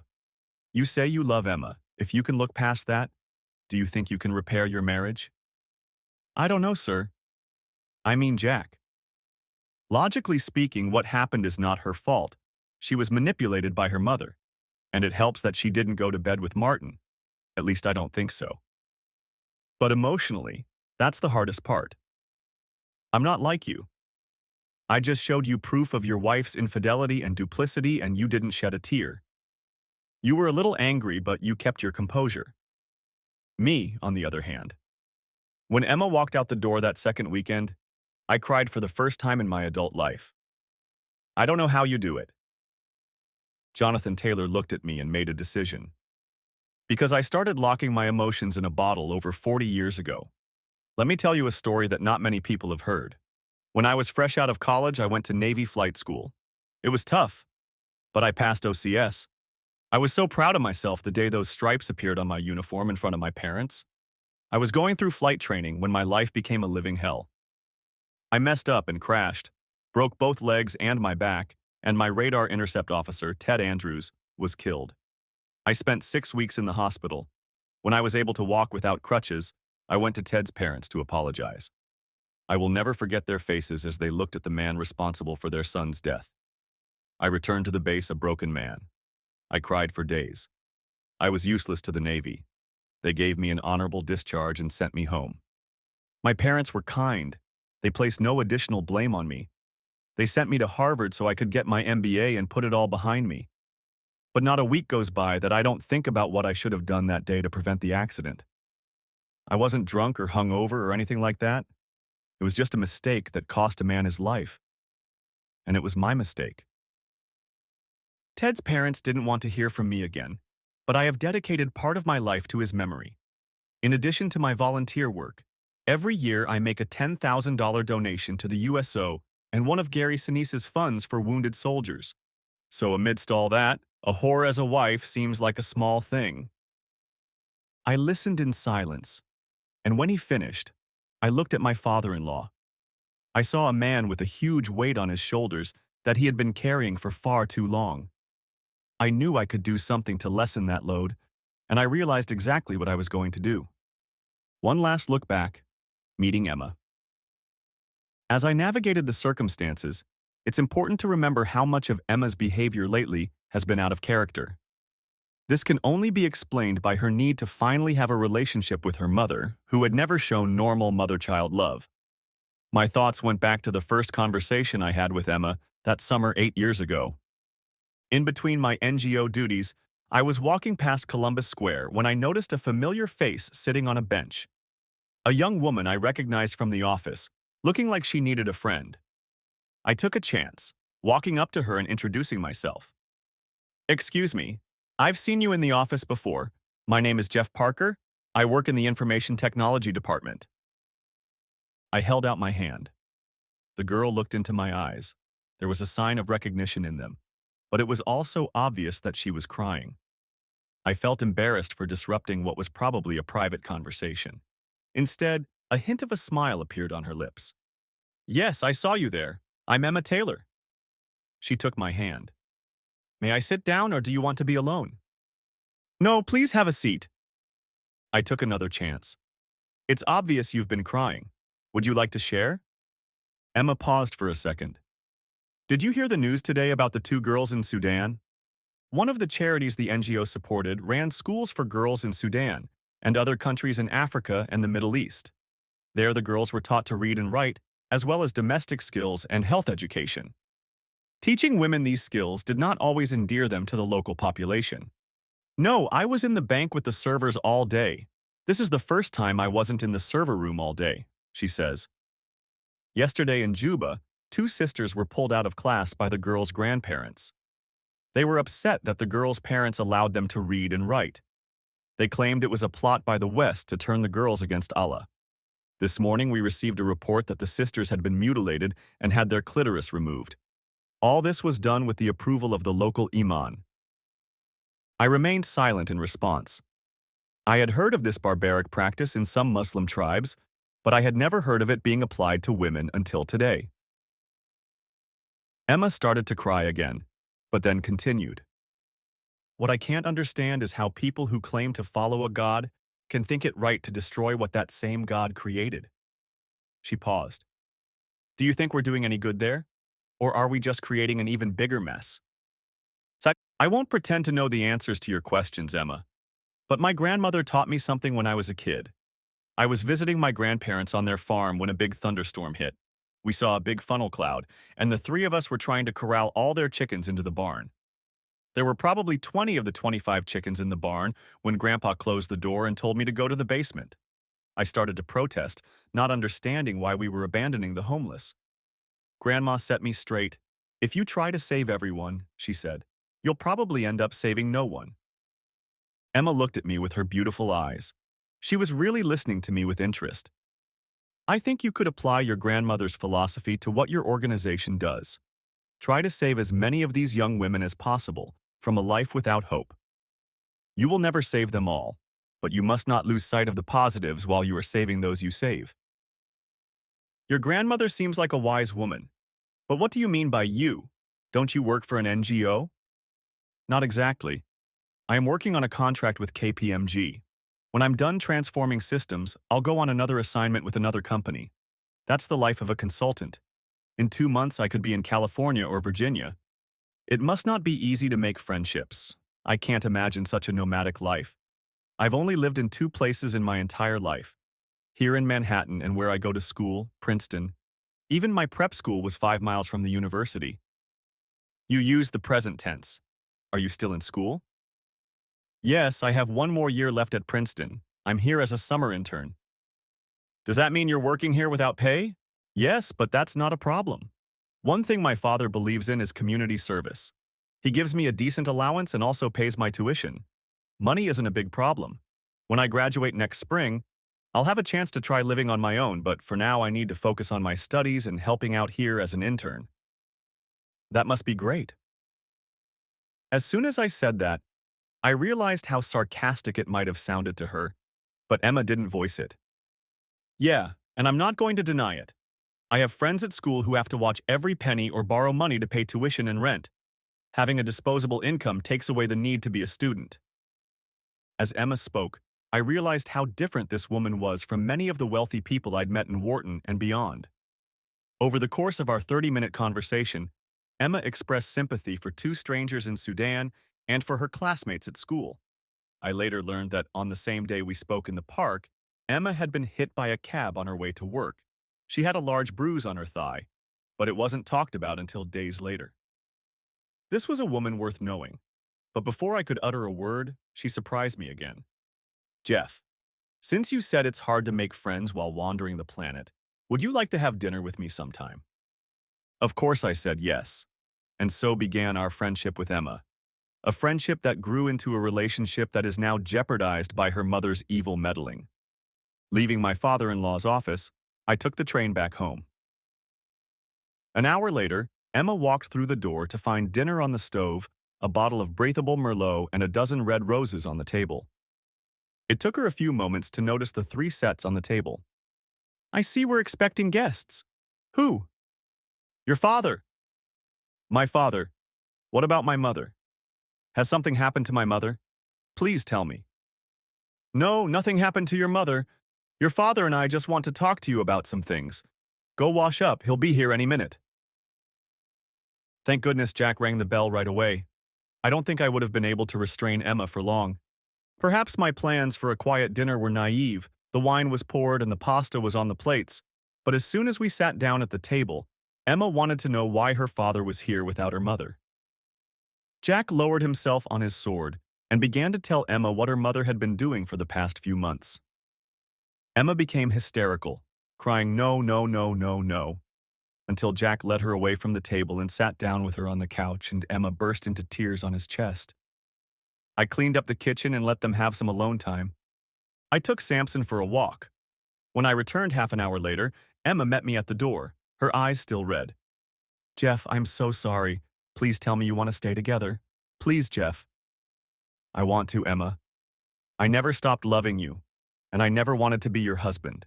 Speaker 1: You say you love Emma. If you can look past that, do you think you can repair your marriage? I don't know, sir. I mean Jack. Logically speaking, what happened is not her fault. She was manipulated by her mother. And it helps that she didn't go to bed with Martin. At least I don't think so. But emotionally, that's the hardest part. I'm not like you. I just showed you proof of your wife's infidelity and duplicity and you didn't shed a tear. You were a little angry, but you kept your composure. Me, on the other hand. When Emma walked out the door that second weekend, I cried for the first time in my adult life. I don't know how you do it. Jonathan Taylor looked at me and made a decision. Because I started locking my emotions in a bottle over 40 years ago. Let me tell you a story that not many people have heard. When I was fresh out of college, I went to Navy flight school. It was tough, but I passed OCS. I was so proud of myself the day those stripes appeared on my uniform in front of my parents. I was going through flight training when my life became a living hell. I messed up and crashed, broke both legs and my back, and my radar intercept officer, Ted Andrews, was killed. I spent 6 weeks in the hospital. When I was able to walk without crutches, I went to Ted's parents to apologize. I will never forget their faces as they looked at the man responsible for their son's death. I returned to the base a broken man. I cried for days. I was useless to the Navy. They gave me an honorable discharge and sent me home. My parents were kind. They placed no additional blame on me. They sent me to Harvard so I could get my MBA and put it all behind me. But not a week goes by that I don't think about what I should have done that day to prevent the accident. I wasn't drunk or hungover or anything like that. It was just a mistake that cost a man his life. And it was my mistake. Ted's parents didn't want to hear from me again, but I have dedicated part of my life to his memory. In addition to my volunteer work, every year I make a $10,000 donation to the USO and one of Gary Sinise's funds for wounded soldiers. So amidst all that, a whore as a wife seems like a small thing. I listened in silence, and when he finished, I looked at my father-in-law. I saw a man with a huge weight on his shoulders that he had been carrying for far too long. I knew I could do something to lessen that load, and I realized exactly what I was going to do. One last look back, meeting Emma. As I navigated the circumstances, it's important to remember how much of Emma's behavior lately has been out of character. This can only be explained by her need to finally have a relationship with her mother, who had never shown normal mother-child love. My thoughts went back to the first conversation I had with Emma that summer 8 years ago. In between my NGO duties, I was walking past Columbus Square when I noticed a familiar face sitting on a bench. A young woman I recognized from the office, looking like she needed a friend. I took a chance, walking up to her and introducing myself. "Excuse me, I've seen you in the office before. My name is Jeff Parker. I work in the Information Technology Department." I held out my hand. The girl looked into my eyes. There was a sign of recognition in them, but it was also obvious that she was crying. I felt embarrassed for disrupting what was probably a private conversation. Instead, a hint of a smile appeared on her lips. "Yes, I saw you there. I'm Emma Taylor." She took my hand. "May I sit down or do you want to be alone?" "No, please have a seat." I took another chance. "It's obvious you've been crying. Would you like to share?" Emma paused for a second. "Did you hear the news today about the two girls in Sudan?" One of the charities the NGO supported ran schools for girls in Sudan and other countries in Africa and the Middle East. There, the girls were taught to read and write, as well as domestic skills and health education. Teaching women these skills did not always endear them to the local population. "No, I was in the bank with the servers all day. This is the first time I wasn't in the server room all day," she says. Yesterday in Juba, two sisters were pulled out of class by the girls' grandparents. They were upset that the girls' parents allowed them to read and write. They claimed it was a plot by the West to turn the girls against Allah. This morning we received a report that the sisters had been mutilated and had their clitoris removed. All this was done with the approval of the local imam. I remained silent in response. I had heard of this barbaric practice in some Muslim tribes, but I had never heard of it being applied to women until today. Emma started to cry again, but then continued. "What I can't understand is how people who claim to follow a God can think it right to destroy what that same God created." She paused. "Do you think we're doing any good there? Or are we just creating an even bigger mess?" I won't pretend to know the answers to your questions, Emma, but my grandmother taught me something when I was a kid. I was visiting my grandparents on their farm when a big thunderstorm hit. We saw a big funnel cloud, and the three of us were trying to corral all their chickens into the barn. There were probably 20 of the 25 chickens in the barn when Grandpa closed the door and told me to go to the basement. I started to protest, not understanding why we were abandoning the homeless. Grandma set me straight. "If you try to save everyone," she said, "you'll probably end up saving no one." Emma looked at me with her beautiful eyes. She was really listening to me with interest. "I think you could apply your grandmother's philosophy to what your organization does. Try to save as many of these young women as possible from a life without hope. You will never save them all, but you must not lose sight of the positives while you are saving those you save." Your grandmother seems like a wise woman. But what do you mean by you? Don't you work for an NGO? Not exactly. I am working on a contract with KPMG. When I'm done transforming systems, I'll go on another assignment with another company. That's the life of a consultant. In 2 months, I could be in California or Virginia. It must not be easy to make friendships. I can't imagine such a nomadic life. I've only lived in 2 places in my entire life. Here in Manhattan and where I go to school, Princeton. Even my prep school was 5 miles from the university. You use the present tense. Are you still in school? Yes, I have 1 more year left at Princeton. I'm here as a summer intern. Does that mean you're working here without pay? Yes, but that's not a problem. One thing my father believes in is community service. He gives me a decent allowance and also pays my tuition. Money isn't a big problem. When I graduate next spring, I'll have a chance to try living on my own, but for now I need to focus on my studies and helping out here as an intern. That must be great. As soon as I said that, I realized how sarcastic it might have sounded to her, but Emma didn't voice it. Yeah, and I'm not going to deny it. I have friends at school who have to watch every penny or borrow money to pay tuition and rent. Having a disposable income takes away the need to be a student. As Emma spoke, I realized how different this woman was from many of the wealthy people I'd met in Wharton and beyond. Over the course of our 30-minute conversation, Emma expressed sympathy for two strangers in Sudan and for her classmates at school. I later learned that on the same day we spoke in the park, Emma had been hit by a cab on her way to work. She had a large bruise on her thigh, but it wasn't talked about until days later. This was a woman worth knowing, but before I could utter a word, she surprised me again. Jeff, since you said it's hard to make friends while wandering the planet, would you like to have dinner with me sometime? Of course I said yes, and so began our friendship with Emma. A friendship that grew into a relationship that is now jeopardized by her mother's evil meddling. Leaving my father-in-law's office, I took the train back home. An hour later, Emma walked through the door to find dinner on the stove, a bottle of breathable Merlot, and a dozen red roses on the table. It took her a few moments to notice the 3 sets on the table. I see we're expecting guests. Who? Your father. My father. What about my mother? Has something happened to my mother? Please tell me. No, nothing happened to your mother. Your father and I just want to talk to you about some things. Go wash up, he'll be here any minute. Thank goodness Jack rang the bell right away. I don't think I would have been able to restrain Emma for long. Perhaps my plans for a quiet dinner were naive. The wine was poured and the pasta was on the plates. But as soon as we sat down at the table, Emma wanted to know why her father was here without her mother. Jack lowered himself on his sword and began to tell Emma what her mother had been doing for the past few months. Emma became hysterical, crying no, no, no, no, no, until Jack led her away from the table and sat down with her on the couch, and Emma burst into tears on his chest. I cleaned up the kitchen and let them have some alone time. I took Samson for a walk. When I returned half an hour later, Emma met me at the door, her eyes still red. Jeff, I'm so sorry. Please tell me you want to stay together. Please, Jeff. I want to, Emma. I never stopped loving you, and I never wanted to be your husband.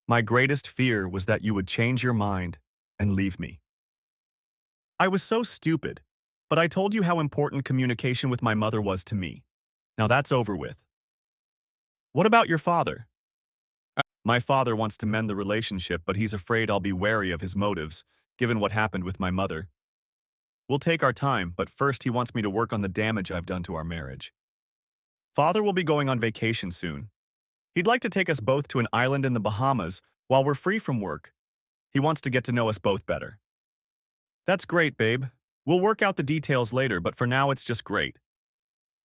Speaker 1: My greatest fear was that you would change your mind and leave me. I was so stupid, but I told you how important communication with my mother was to me. Now that's over with. What about your father? My father wants to mend the relationship, but he's afraid I'll be wary of his motives, given what happened with my mother. We'll take our time, but first he wants me to work on the damage I've done to our marriage. Father will be going on vacation soon. He'd like to take us both to an island in the Bahamas while we're free from work. He wants to get to know us both better. That's great, babe. We'll work out the details later, but for now it's just great.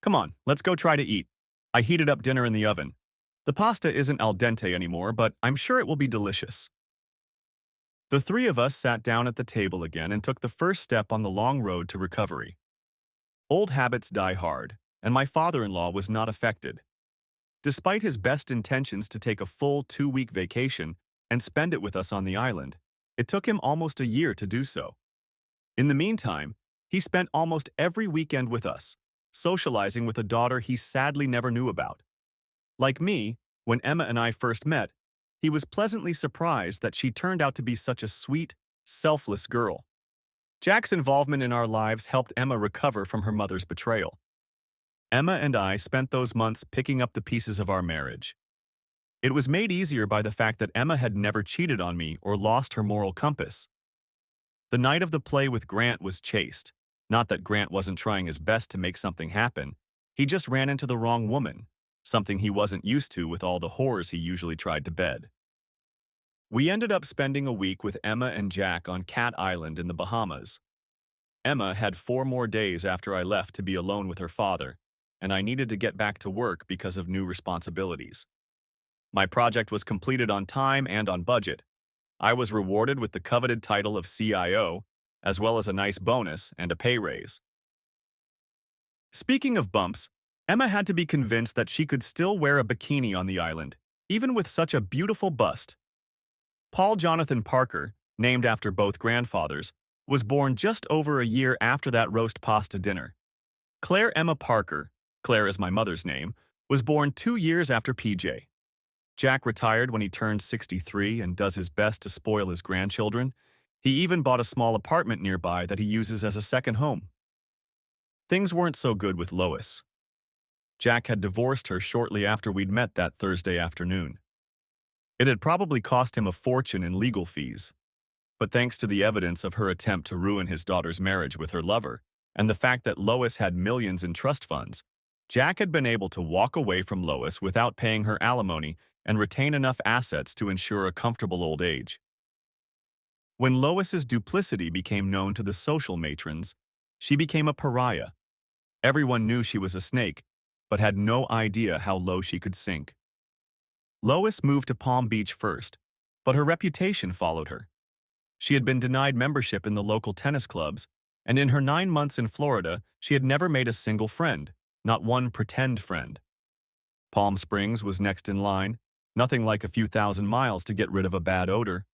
Speaker 1: Come on, let's go try to eat. I heated up dinner in the oven. The pasta isn't al dente anymore, but I'm sure it will be delicious. The 3 of us sat down at the table again and took the first step on the long road to recovery. Old habits die hard, and my father-in-law was not affected. Despite his best intentions to take a full 2-week vacation and spend it with us on the island, it took him almost a year to do so. In the meantime, he spent almost every weekend with us, socializing with a daughter he sadly never knew about. Like me, when Emma and I first met, he was pleasantly surprised that she turned out to be such a sweet, selfless girl. Jack's involvement in our lives helped Emma recover from her mother's betrayal. Emma and I spent those months picking up the pieces of our marriage. It was made easier by the fact that Emma had never cheated on me or lost her moral compass. The night of the play with Grant was chaste. Not that Grant wasn't trying his best to make something happen. He just ran into the wrong woman, something he wasn't used to with all the whores he usually tried to bed. We ended up spending a week with Emma and Jack on Cat Island in the Bahamas. Emma had 4 more days after I left to be alone with her father, and I needed to get back to work because of new responsibilities. My project was completed on time and on budget. I was rewarded with the coveted title of CIO, as well as a nice bonus and a pay raise. Speaking of bumps, Emma had to be convinced that she could still wear a bikini on the island, even with such a beautiful bust. Paul Jonathan Parker, named after both grandfathers, was born just over a year after that roast pasta dinner. Claire Emma Parker, Claire is my mother's name, was born 2 years after PJ. Jack retired when he turned 63 and does his best to spoil his grandchildren. He even bought a small apartment nearby that he uses as a second home. Things weren't so good with Lois. Jack had divorced her shortly after we'd met that Thursday afternoon. It had probably cost him a fortune in legal fees, but thanks to the evidence of her attempt to ruin his daughter's marriage with her lover, and the fact that Lois had millions in trust funds, Jack had been able to walk away from Lois without paying her alimony and retain enough assets to ensure a comfortable old age. When Lois's duplicity became known to the social matrons, she became a pariah. Everyone knew she was a snake, but had no idea how low she could sink. Lois moved to Palm Beach first, but her reputation followed her. She had been denied membership in the local tennis clubs, and in her 9 months in Florida, she had never made a single friend, not one pretend friend. Palm Springs was next in line, nothing like a few thousand miles to get rid of a bad odor.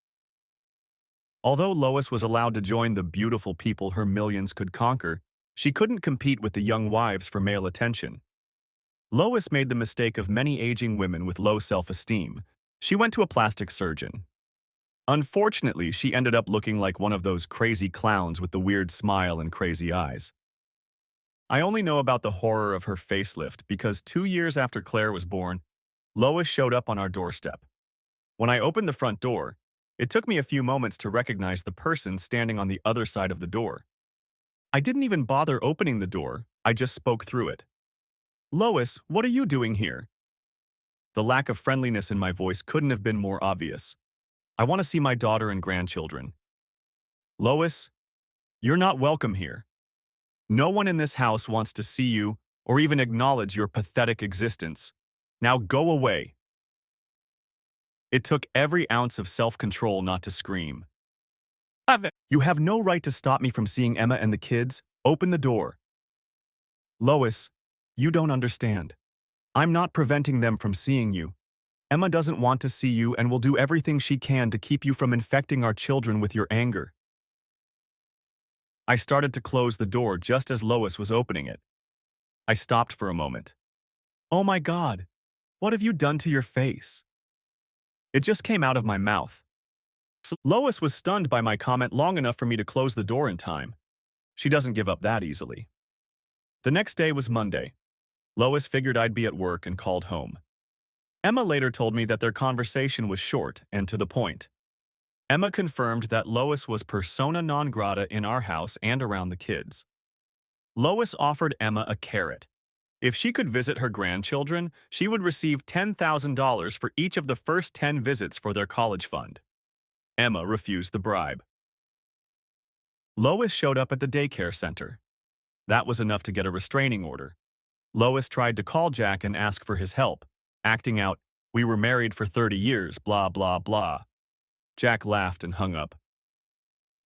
Speaker 1: Although Lois was allowed to join the beautiful people her millions could conquer, she couldn't compete with the young wives for male attention. Lois made the mistake of many aging women with low self-esteem. She went to a plastic surgeon. Unfortunately, she ended up looking like one of those crazy clowns with the weird smile and crazy eyes. I only know about the horror of her facelift because 2 years after Claire was born, Lois showed up on our doorstep. When I opened the front door, it took me a few moments to recognize the person standing on the other side of the door. I didn't even bother opening the door, I just spoke through it. "Lois, what are you doing here?" The lack of friendliness in my voice couldn't have been more obvious. "I want to see my daughter and grandchildren." "Lois, you're not welcome here. No one in this house wants to see you or even acknowledge your pathetic existence. Now go away." It took every ounce of self-control not to scream. "You have no right to stop me from seeing Emma and the kids. Open the door." "Lois, you don't understand. I'm not preventing them from seeing you. Emma doesn't want to see you and will do everything she can to keep you from infecting our children with your anger." I started to close the door just as Lois was opening it. I stopped for a moment. "Oh my God, what have you done to your face?" It just came out of my mouth. Lois was stunned by my comment long enough for me to close the door in time. She doesn't give up that easily. The next day was Monday. Lois figured I'd be at work and called home. Emma later told me that their conversation was short and to the point. Emma confirmed that Lois was persona non grata in our house and around the kids. Lois offered Emma a carrot. If she could visit her grandchildren, she would receive $10,000 for each of the first 10 visits for their college fund. Emma refused the bribe. Lois showed up at the daycare center. That was enough to get a restraining order. Lois tried to call Jack and ask for his help, acting out, "We were married for 30 years, blah, blah, blah." Jack laughed and hung up.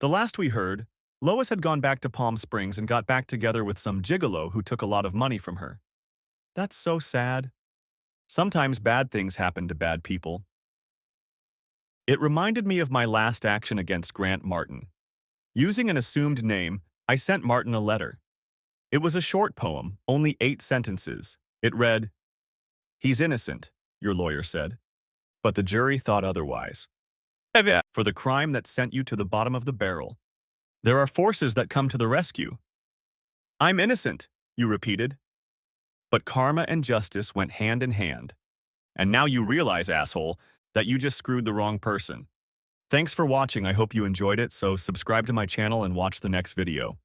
Speaker 1: The last we heard, Lois had gone back to Palm Springs and got back together with some gigolo who took a lot of money from her. That's so sad. Sometimes bad things happen to bad people. It reminded me of my last action against Grant Martin. Using an assumed name, I sent Martin a letter. It was a short poem, only 8 sentences. It read, "He's innocent," your lawyer said. But the jury thought otherwise. "For the crime that sent you to the bottom of the barrel, there are forces that come to the rescue." "I'm innocent," you repeated. But karma and justice went hand in hand. And now you realize, asshole, that you just screwed the wrong person. Thanks for watching. I hope you enjoyed it, so subscribe to my channel and watch the next video.